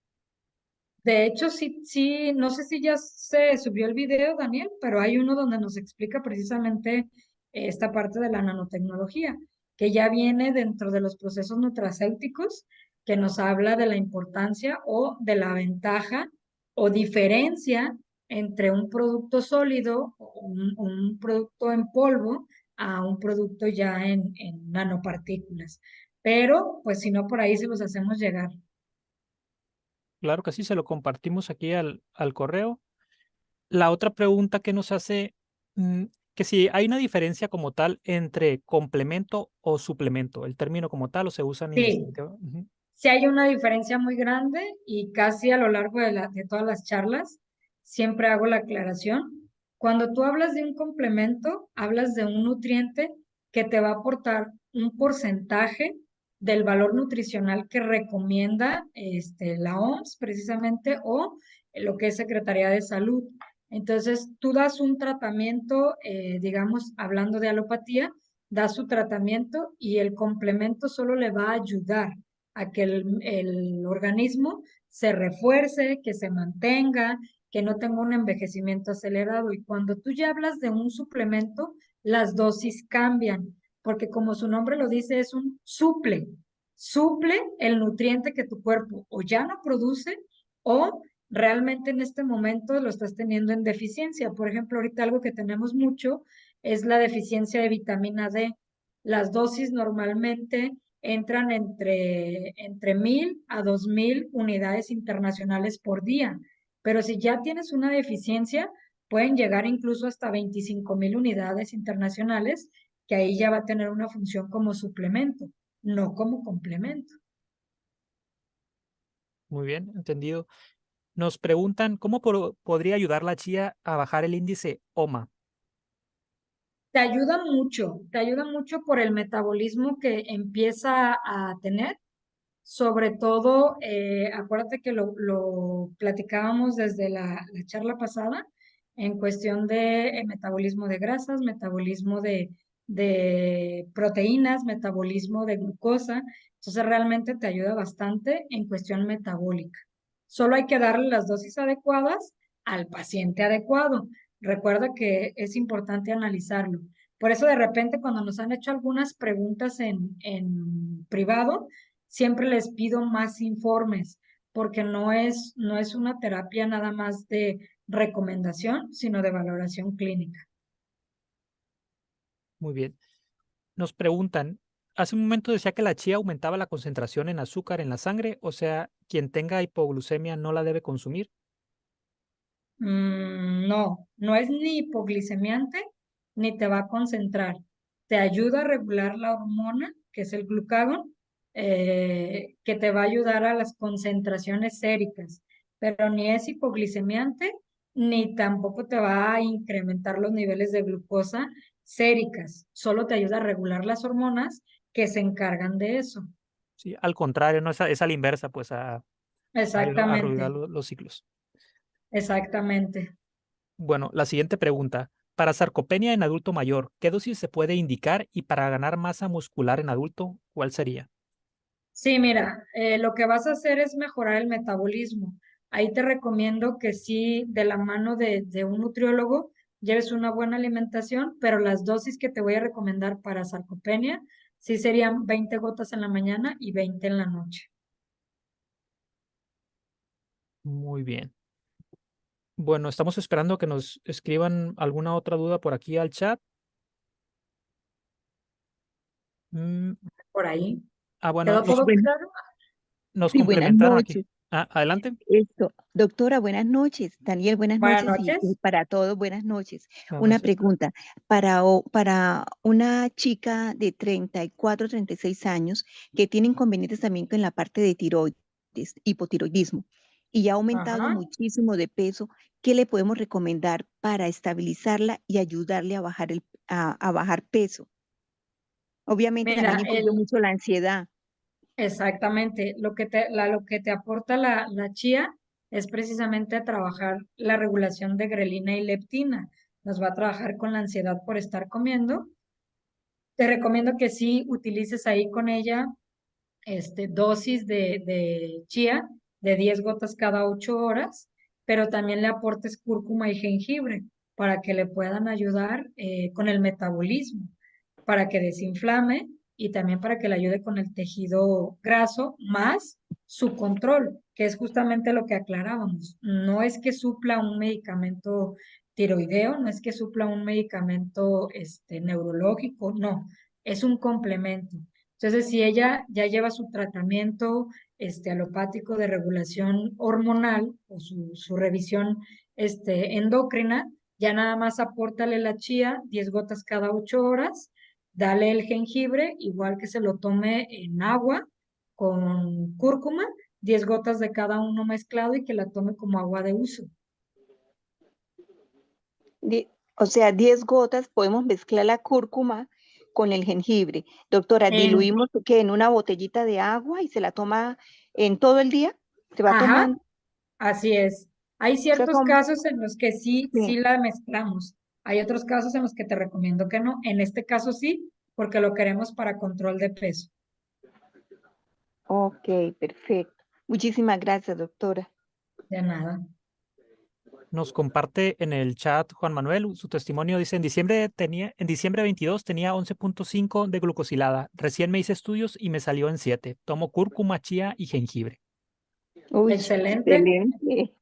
De hecho, sí, sí, no sé si ya se subió el video, Daniel, pero hay uno donde nos explica precisamente esta parte de la nanotecnología, que ya viene dentro de los procesos nutracéuticos, que nos habla de la importancia o de la ventaja o diferencia entre un producto sólido o un producto en polvo a un producto ya en nanopartículas. Pero, pues si no, por ahí se los hacemos llegar. Claro que sí, se lo compartimos aquí al correo. La otra pregunta que nos hace, mm, que si hay una diferencia como tal entre complemento o suplemento, el término como tal o se usan Sí, indistintamente. Ujú. sí hay una diferencia muy grande y casi a lo largo de todas las charlas siempre hago la aclaración. Cuando tú hablas de un complemento, hablas de un nutriente que te va a aportar un porcentaje del valor nutricional que recomienda la OMS precisamente o lo que es Secretaría de Salud. Entonces, tú das un tratamiento, digamos, hablando de alopatía, das su tratamiento y el complemento solo le va a ayudar a que el organismo se refuerce, que se mantenga, que no tenga un envejecimiento acelerado. Y cuando tú ya hablas de un suplemento, las dosis cambian, porque como su nombre lo dice, es un suple el nutriente que tu cuerpo o ya no produce o realmente en este momento lo estás teniendo en deficiencia. Por ejemplo, ahorita algo que tenemos mucho es la deficiencia de vitamina D. Las dosis normalmente entran entre 1,000 a 2,000 unidades internacionales por día, pero si ya tienes una deficiencia, pueden llegar incluso hasta 25,000 unidades internacionales, que ahí ya va a tener una función como suplemento, no como complemento. Muy bien, entendido. Nos preguntan cómo podría ayudar la chía a bajar el índice OMA. Te ayuda mucho por el metabolismo que empieza a tener. Sobre todo, acuérdate que lo platicábamos desde la charla pasada en cuestión de metabolismo de grasas, metabolismo de proteínas, metabolismo de glucosa. Entonces realmente te ayuda bastante en cuestión metabólica. Solo hay que darle las dosis adecuadas al paciente adecuado. Recuerda que es importante analizarlo. Por eso de repente cuando nos han hecho algunas preguntas en privado, siempre les pido más informes, porque no es una terapia nada más de recomendación, sino de valoración clínica. Muy bien. Nos preguntan, hace un momento decía que la chía aumentaba la concentración en azúcar en la sangre, o sea, quien tenga hipoglucemia no la debe consumir. No, no es ni hipoglicemiante ni te va a concentrar. Te ayuda a regular la hormona, que es el glucagón, que te va a ayudar a las concentraciones séricas, pero ni es hipoglicemiante ni tampoco te va a incrementar los niveles de glucosa séricas. Solo te ayuda a regular las hormonas que se encargan de eso. Sí, al contrario, no es a la inversa, pues a regular Exactamente, los ciclos. exactamente. Bueno, la siguiente pregunta. Para sarcopenia en adulto mayor, ¿qué dosis se puede indicar? Y para ganar masa muscular en adulto, ¿cuál sería? Sí, mira, lo que vas a hacer es mejorar el metabolismo. Ahí te recomiendo que sí, de la mano de un nutriólogo, lleves una buena alimentación, pero las dosis que te voy a recomendar para sarcopenia, sí serían 20 gotas en la mañana y 20 en la noche. Muy bien. Bueno, estamos esperando que nos escriban alguna otra duda por aquí al chat. Mm, Por ahí. bueno, ¿Quedó todo Bueno, claro? nos sí, buenas complementaron aquí. noches. Adelante. Esto, doctora, buenas noches. Daniel, buenas Buenas noches y noches. para todos, buenas noches. Buenas Una noches. pregunta, para una chica de 34, 36 años que tiene inconvenientes también con la parte de tiroides, hipotiroidismo, y ya ha aumentado Ajá. muchísimo de peso, ¿qué le podemos recomendar para estabilizarla y ayudarle a bajar a bajar peso? Obviamente también Mira, influye mucho la ansiedad. exactamente. Lo que te aporta la chía es precisamente trabajar la regulación de grelina y leptina. Nos va a trabajar con la ansiedad por estar comiendo. Te recomiendo que sí utilices ahí con ella dosis de chía de 10 gotas cada 8 horas, pero también le aportes cúrcuma y jengibre para que le puedan ayudar con el metabolismo, para que desinflame y también para que le ayude con el tejido graso, más su control, que es justamente lo que aclarábamos. No es que supla un medicamento tiroideo, no es que supla un medicamento neurológico, no, es un complemento. Entonces, si ella ya lleva su tratamiento alopático de regulación hormonal o su revisión endocrina, ya nada más apórtale la chía, 10 gotas cada 8 horas, dale el jengibre, igual que se lo tome en agua con cúrcuma, 10 gotas de cada uno mezclado y que la tome como agua de uso. O sea, 10 gotas, podemos mezclar la cúrcuma con el jengibre. Doctora, En, diluimos que en una botellita de agua y se la toma en todo el día. Se va ajá, tomando. así es. Hay O sea, ciertos casos en los que sí, sí. sí la mezclamos. Hay otros casos en los que te recomiendo que no. En este caso sí, porque lo queremos para control de peso. Ok, perfecto. Muchísimas gracias, doctora. De nada. Nos comparte en el chat Juan Manuel su testimonio. Dice, en diciembre 22 tenía 11,5 de glucosilada. Recién me hice estudios y me salió en 7. Tomo cúrcuma, chía y jengibre. Uy, Excelente. excelente.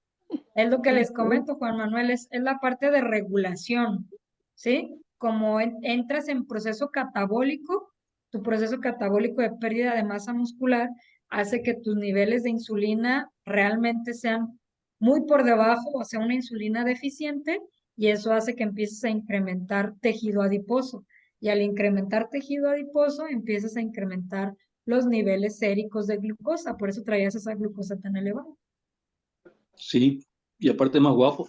Es lo que les Uy, comento, Juan Manuel, es la parte de regulación, ¿sí? como entras en proceso catabólico, tu proceso catabólico de pérdida de masa muscular hace que tus niveles de insulina realmente sean muy por debajo, o sea, una insulina deficiente, y eso hace que empieces a incrementar tejido adiposo. Y al incrementar tejido adiposo, empiezas a incrementar los niveles séricos de glucosa, por eso traías esa glucosa tan elevada. Sí, y aparte más guapo.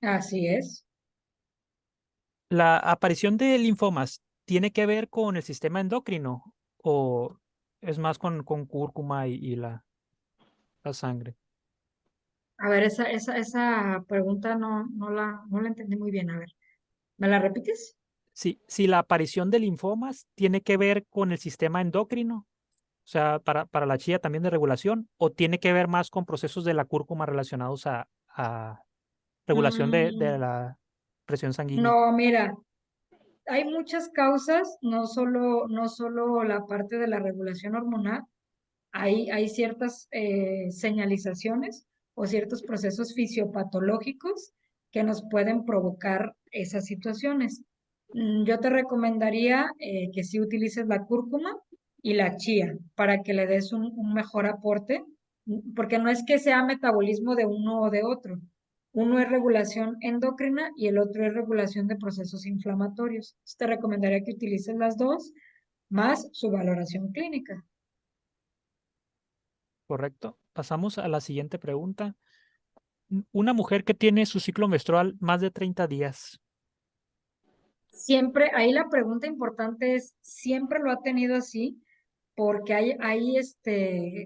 Así es. ¿La aparición de linfomas tiene que ver con el sistema endocrino o es más con cúrcuma y la sangre? A ver, esa pregunta no la entendí muy bien. A ver, ¿me la repites? Si la aparición de linfomas tiene que ver con el sistema endocrino, o sea, para la chía también de regulación, o tiene que ver más con procesos de la cúrcuma relacionados a regulación de Mm, la presión sanguínea. no, mira, hay muchas causas, no solo la parte de la regulación hormonal, hay ciertas señalizaciones o ciertos procesos fisiopatológicos que nos pueden provocar esas situaciones. Yo te recomendaría que sí utilices la cúrcuma y la chía para que le des un mejor aporte, porque no es que sea metabolismo de uno o de otro. Uno es regulación endocrina y el otro es regulación de procesos inflamatorios. Entonces, te recomendaría que utilices las dos más su valoración clínica. ¿Correcto? Pasamos a la siguiente pregunta. Una mujer que tiene su ciclo menstrual más de 30 días. Siempre, ahí la pregunta importante es, ¿siempre lo ha tenido así? Porque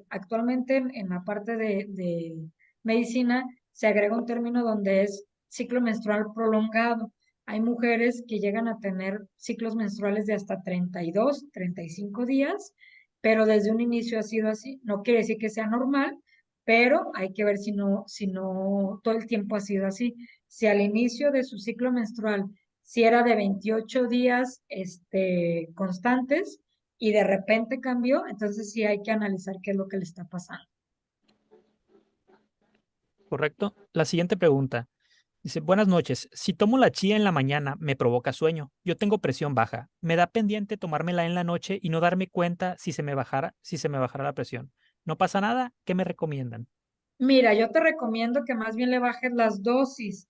actualmente en la parte de medicina se agrega un término donde es ciclo menstrual prolongado. Hay mujeres que llegan a tener ciclos menstruales de hasta 32, 35 días, pero desde un inicio ha sido así. No quiere decir que sea normal, pero hay que ver si no todo el tiempo ha sido así. Si al inicio de su ciclo menstrual, si era de 28 días constantes, y de repente cambió, entonces sí hay que analizar qué es lo que le está pasando. ¿Correcto? La siguiente pregunta. Dice, buenas noches. Si tomo la chía en la mañana, me provoca sueño. Yo tengo presión baja. Me da pendiente tomármela en la noche y no darme cuenta si se me bajara la presión. ¿No pasa nada? ¿Qué me recomiendan? Mira, yo te recomiendo que más bien le bajes las dosis,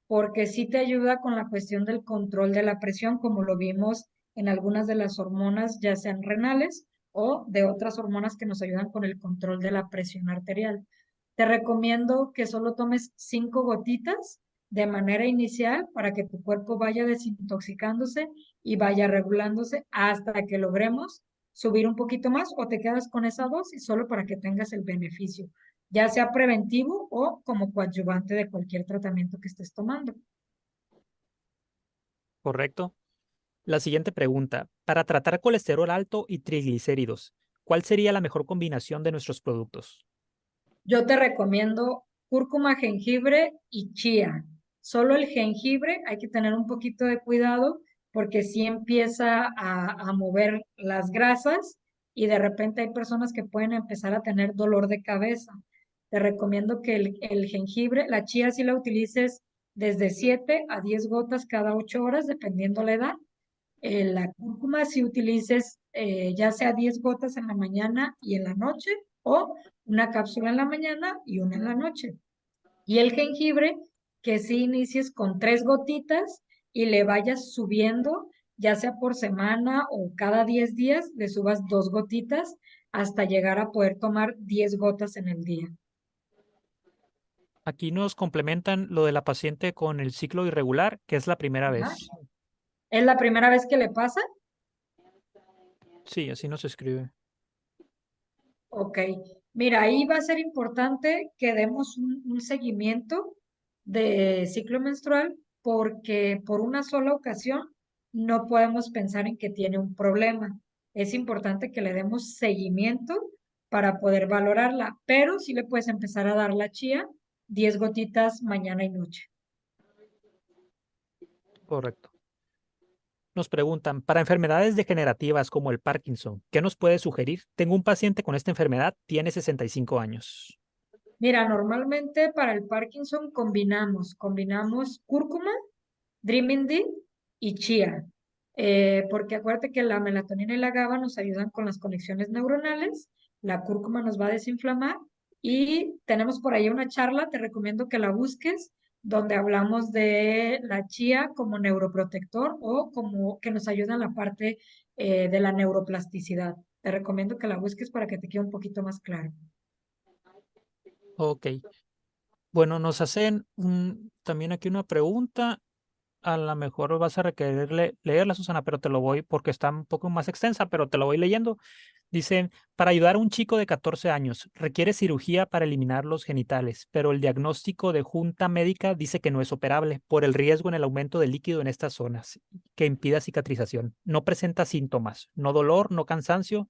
porque sí te ayuda con la cuestión del control de la presión, como lo vimos en algunas de las hormonas, ya sean renales o de otras hormonas que nos ayudan con el control de la presión arterial. Te recomiendo que solo tomes 5 gotitas de manera inicial para que tu cuerpo vaya desintoxicándose y vaya regulándose hasta que logremos subir un poquito más, o te quedas con esa dosis solo para que tengas el beneficio, ya sea preventivo o como coadyuvante de cualquier tratamiento que estés tomando. ¿Correcto? La siguiente pregunta. Para tratar colesterol alto y triglicéridos, ¿cuál sería la mejor combinación de nuestros productos? Yo te recomiendo cúrcuma, jengibre y chía. Solo el jengibre hay que tener un poquito de cuidado porque sí empieza a mover las grasas y de repente hay personas que pueden empezar a tener dolor de cabeza. Te recomiendo que el jengibre, la chía sí la utilices desde 7 a 10 gotas cada 8 horas, dependiendo la edad. La cúrcuma si utilices ya sea 10 gotas en la mañana y en la noche, o una cápsula en la mañana y una en la noche. Y el jengibre, que si inicies con 3 gotitas y le vayas subiendo, ya sea por semana o cada 10 días, le subas 2 gotitas hasta llegar a poder tomar 10 gotas en el día. Aquí nos complementan lo de la paciente con el ciclo irregular, que es la primera Ajá. vez. ¿Es la primera vez que le pasa? Sí, así nos escribe. Ok, mira, ahí va a ser importante que demos un seguimiento de ciclo menstrual, porque por una sola ocasión no podemos pensar en que tiene un problema. Es importante que le demos seguimiento para poder valorarla, pero sí le puedes empezar a dar la chía 10 gotitas mañana y noche. Correcto. Nos preguntan, para enfermedades degenerativas como el Parkinson, ¿qué nos puede sugerir? Tengo un paciente con esta enfermedad, tiene 65 años. Mira, normalmente para el Parkinson combinamos cúrcuma, Dreaming D y chía. Porque acuérdate que la melatonina y la GABA nos ayudan con las conexiones neuronales, la cúrcuma nos va a desinflamar y tenemos por ahí una charla, te recomiendo que la busques, donde hablamos de la chía como neuroprotector o como que nos ayuda en la parte de la neuroplasticidad. Te recomiendo que la busques para que te quede un poquito más claro. Ok. Bueno, nos hacen también aquí una pregunta. A lo mejor vas a requerir leerla, Susana, pero te lo voy, porque está un poco más extensa, pero te lo voy leyendo. Dicen, para ayudar a un chico de 14 años, requiere cirugía para eliminar los genitales, pero el diagnóstico de junta médica dice que no es operable por el riesgo en el aumento de líquido en estas zonas, que impida cicatrización. No presenta síntomas, no dolor, no cansancio.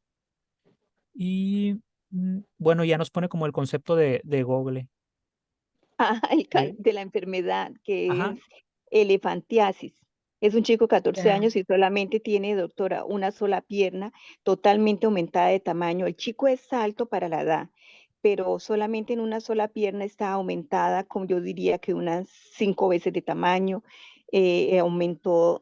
Y bueno, ya nos pone como el concepto de Google. De la enfermedad que Ajá, es elefantiasis. Es un chico de 14 Ya. años y solamente tiene, doctora, una sola pierna totalmente aumentada de tamaño. El chico es alto para la edad, pero solamente en una sola pierna está aumentada, como yo diría que unas 5 veces de tamaño. Aumentó,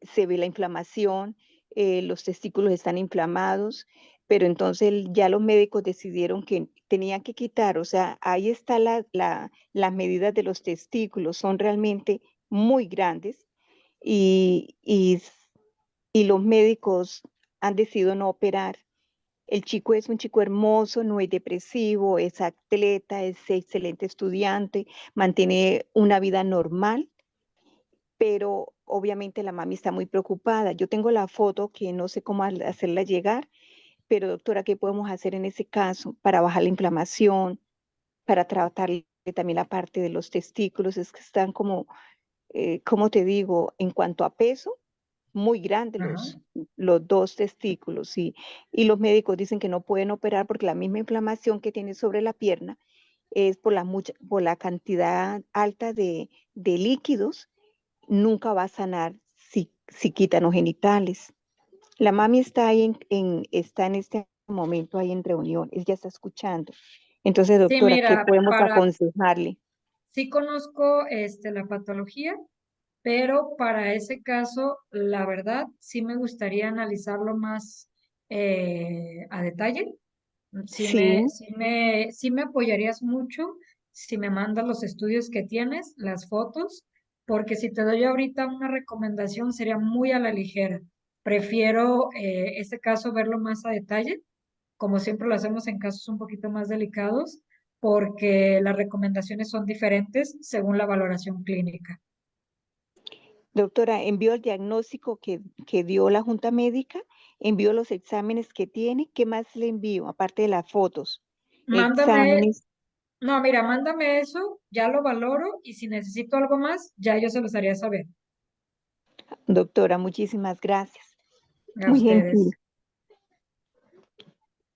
se ve la inflamación, los testículos están inflamados, pero entonces ya los médicos decidieron que tenían que quitar, o sea, ahí está las medidas de los testículos, son realmente muy grandes y, y, y los médicos han decidido no operar. El chico es un chico hermoso, no es depresivo, es atleta, es excelente estudiante, mantiene una vida normal, pero obviamente la mami está muy preocupada. Yo tengo la foto que no sé cómo hacerla llegar, pero doctora, ¿qué podemos hacer en ese caso para bajar la inflamación, para tratar también la parte de los testículos? Es que están como, ¿cómo te digo? En cuanto a peso, muy grandes Ajá. los dos testículos y los médicos dicen que no pueden operar porque la misma inflamación que tiene sobre la pierna es por la cantidad alta de líquidos, nunca va a sanar si quitan los genitales. La mami está ahí está en este momento ahí en reunión, ella está escuchando. Entonces, Sí, doctora, ¿qué mira, podemos aconsejarle? sí conozco la patología, pero para ese caso, la verdad, sí me gustaría analizarlo más a detalle. Sí, Sí me apoyarías mucho si me mandas los estudios que tienes, las fotos, porque si te doy ahorita una recomendación sería muy a la ligera. Prefiero este caso verlo más a detalle, como siempre lo hacemos en casos un poquito más delicados, porque las recomendaciones son diferentes según la valoración clínica. doctora, envió el diagnóstico que dio la junta médica, envió los exámenes que tiene, ¿qué más le envío? Aparte de las fotos, Mándame, exámenes. no, mira, mándame eso, ya lo valoro y si necesito algo más, ya yo se los haría saber Doctora, muchísimas gracias. a Muy gentil. ustedes.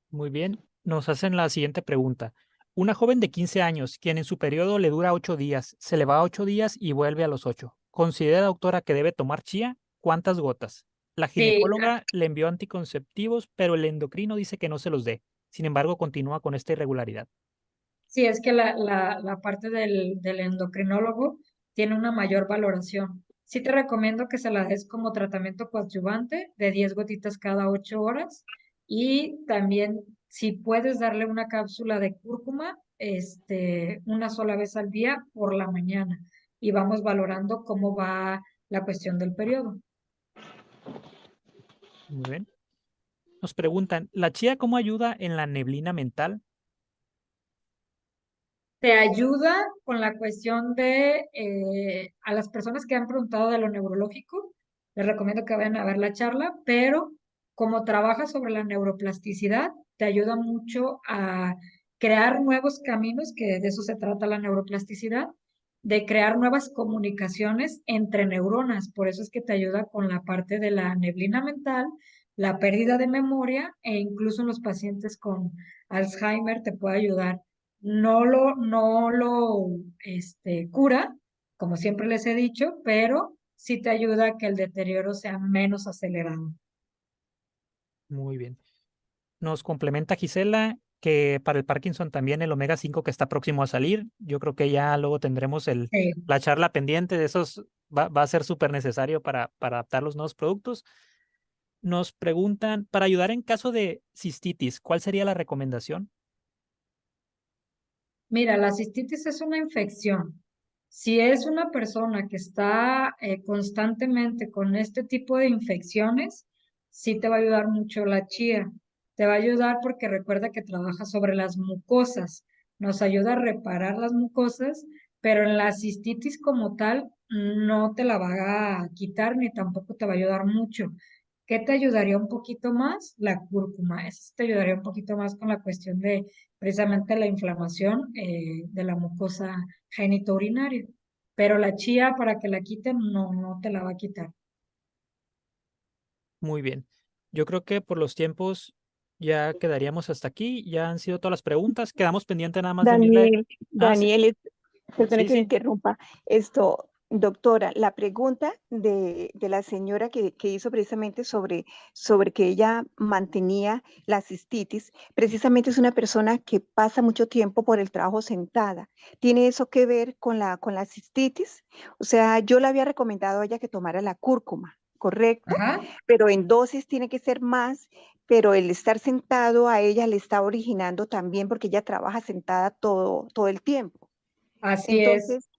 muy bien. Nos hacen la siguiente pregunta. Una joven de 15 años, quien en su periodo le dura 8 días, se le va a 8 días y vuelve a los 8. ¿Considera, doctora, que debe tomar chía? ¿Cuántas gotas? La Sí, ginecóloga le envió anticonceptivos, pero el endocrino dice que no se los dé. Sin embargo, continúa con esta irregularidad. sí, es que la parte del endocrinólogo tiene una mayor valoración. Sí te recomiendo que se la des como tratamiento coadyuvante de 10 gotitas cada 8 horas y también si puedes darle una cápsula de cúrcuma, una sola vez al día por la mañana y vamos valorando cómo va la cuestión del periodo. Muy bien. Nos preguntan, ¿la chía cómo ayuda en la neblina mental? Te ayuda con la cuestión de, a las personas que han preguntado de lo neurológico, les recomiendo que vayan a ver la charla, pero como trabaja sobre la neuroplasticidad, te ayuda mucho a crear nuevos caminos, que de eso se trata la neuroplasticidad, de crear nuevas comunicaciones entre neuronas. Por eso es que te ayuda con la parte de la neblina mental, la pérdida de memoria e incluso en los pacientes con Alzheimer te puede ayudar no lo cura, como siempre les he dicho, pero sí te ayuda a que el deterioro sea menos acelerado. Muy bien. Nos complementa Gisela que para el Parkinson también el omega 5 que está próximo a salir. Yo creo que ya luego tendremos Sí, la charla pendiente de esos va a ser súper necesario para adaptar los nuevos productos. Nos preguntan, para ayudar en caso de cistitis, ¿cuál sería la recomendación? Mira, la cistitis es una infección. Si es una persona que está constantemente con este tipo de infecciones, sí te va a ayudar mucho la chía. Te va a ayudar porque recuerda que trabaja sobre las mucosas. Nos ayuda a reparar las mucosas, pero en la cistitis como tal no te la va a quitar ni tampoco te va a ayudar mucho. ¿Qué te ayudaría un poquito más? La cúrcuma. Eso te ayudaría un poquito más con la cuestión de precisamente la inflamación de la mucosa genitourinaria. Pero la chía, para que la quiten, no te la va a quitar. Muy bien. Yo creo que por los tiempos ya quedaríamos hasta aquí. Ya han sido todas las preguntas. Quedamos pendientes nada más de enviarle. Daniel, Ah, sí, Daniel, perdone sí, que me sí. interrumpa. Esto, doctora, la pregunta de la señora que hizo precisamente sobre que ella mantenía la cistitis, precisamente es una persona que pasa mucho tiempo por el trabajo sentada. ¿Tiene eso que ver con la cistitis? O sea, yo le había recomendado a ella que tomara la cúrcuma, ¿correcto? Ajá, Pero en dosis tiene que ser más, pero el estar sentado a ella le está originando también porque ella trabaja sentada todo el tiempo. así es. Entonces,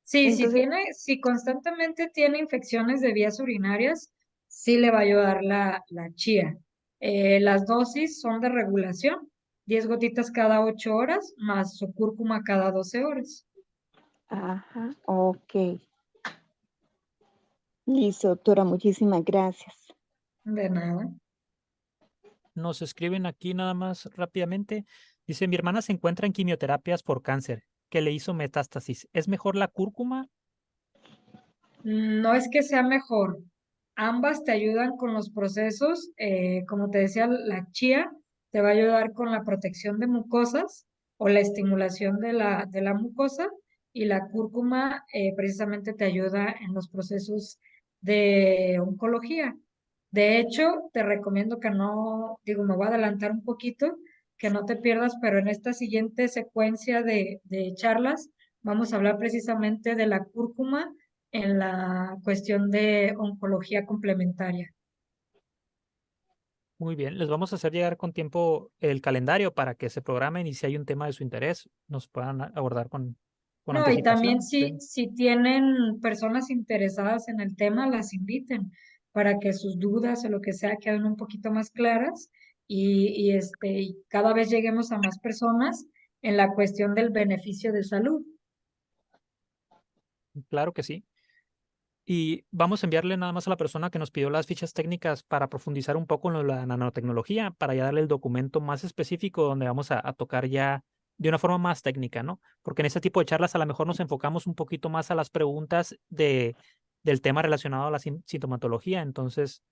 Sí, entonces, si constantemente tiene infecciones de vías urinarias, sí le va a ayudar la chía. Las dosis son de regulación, 10 gotitas cada 8 horas, más su cúrcuma cada 12 horas. ajá, ok. Listo, doctora, muchísimas gracias. De nada. Nos escriben aquí nada más rápidamente. Dice, mi hermana se encuentra en quimioterapias por cáncer, que le hizo metástasis. ¿Es mejor la cúrcuma? No es que sea mejor. Ambas te ayudan con los procesos. Como te decía, la chía te va a ayudar con la protección de mucosas o la estimulación de la mucosa y la cúrcuma precisamente te ayuda en los procesos de oncología. De hecho, te recomiendo que no, digo, me voy a adelantar un poquito, que no te pierdas, pero en esta siguiente secuencia de charlas vamos a hablar precisamente de la cúrcuma en la cuestión de oncología complementaria. Muy bien. Les vamos a hacer llegar con tiempo el calendario para que se programen y si hay un tema de su interés, nos puedan abordar con No, y también anticipación. Sí. si tienen personas interesadas en el tema, las inviten para que sus dudas o lo que sea queden un poquito más claras y cada vez lleguemos a más personas en la cuestión del beneficio de salud. Claro que sí. Y vamos a enviarle nada más a la persona que nos pidió las fichas técnicas para profundizar un poco en lo de la nanotecnología, para ya darle el documento más específico donde vamos a tocar ya de una forma más técnica, ¿no? Porque en este tipo de charlas a lo mejor nos enfocamos un poquito más a las preguntas del tema relacionado a la sintomatología. Entonces,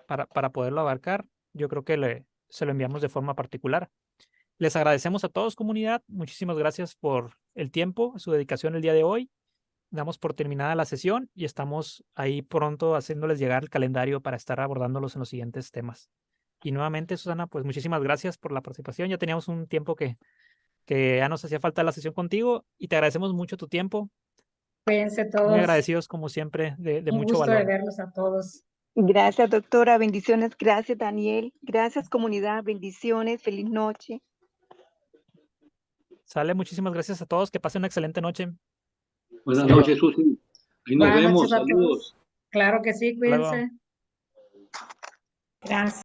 para poderlo abarcar, yo creo que se lo enviamos de forma particular. Les agradecemos a todos, comunidad. Muchísimas gracias por el tiempo, su dedicación el día de hoy. Damos por terminada la sesión y estamos ahí pronto haciéndoles llegar el calendario para estar abordándolos en los siguientes temas. Y nuevamente, Susana, pues muchísimas gracias por la participación. Ya teníamos un tiempo que ya nos hacía falta la sesión contigo y te agradecemos mucho tu tiempo. Cuídense Muy todos. agradecidos, como siempre, de Un mucho gusto de valor. verlos a todos. Gracias, doctora. Bendiciones. Gracias, Daniel. Gracias, comunidad. Bendiciones. Feliz noche. Sale, muchísimas gracias a todos. Que pasen una excelente noche. Buenas Hasta luego. noches, Susi. Ahí nos Buenas vemos. noches a Saludos. todos. Claro que sí, Hasta luego. cuídense. Gracias.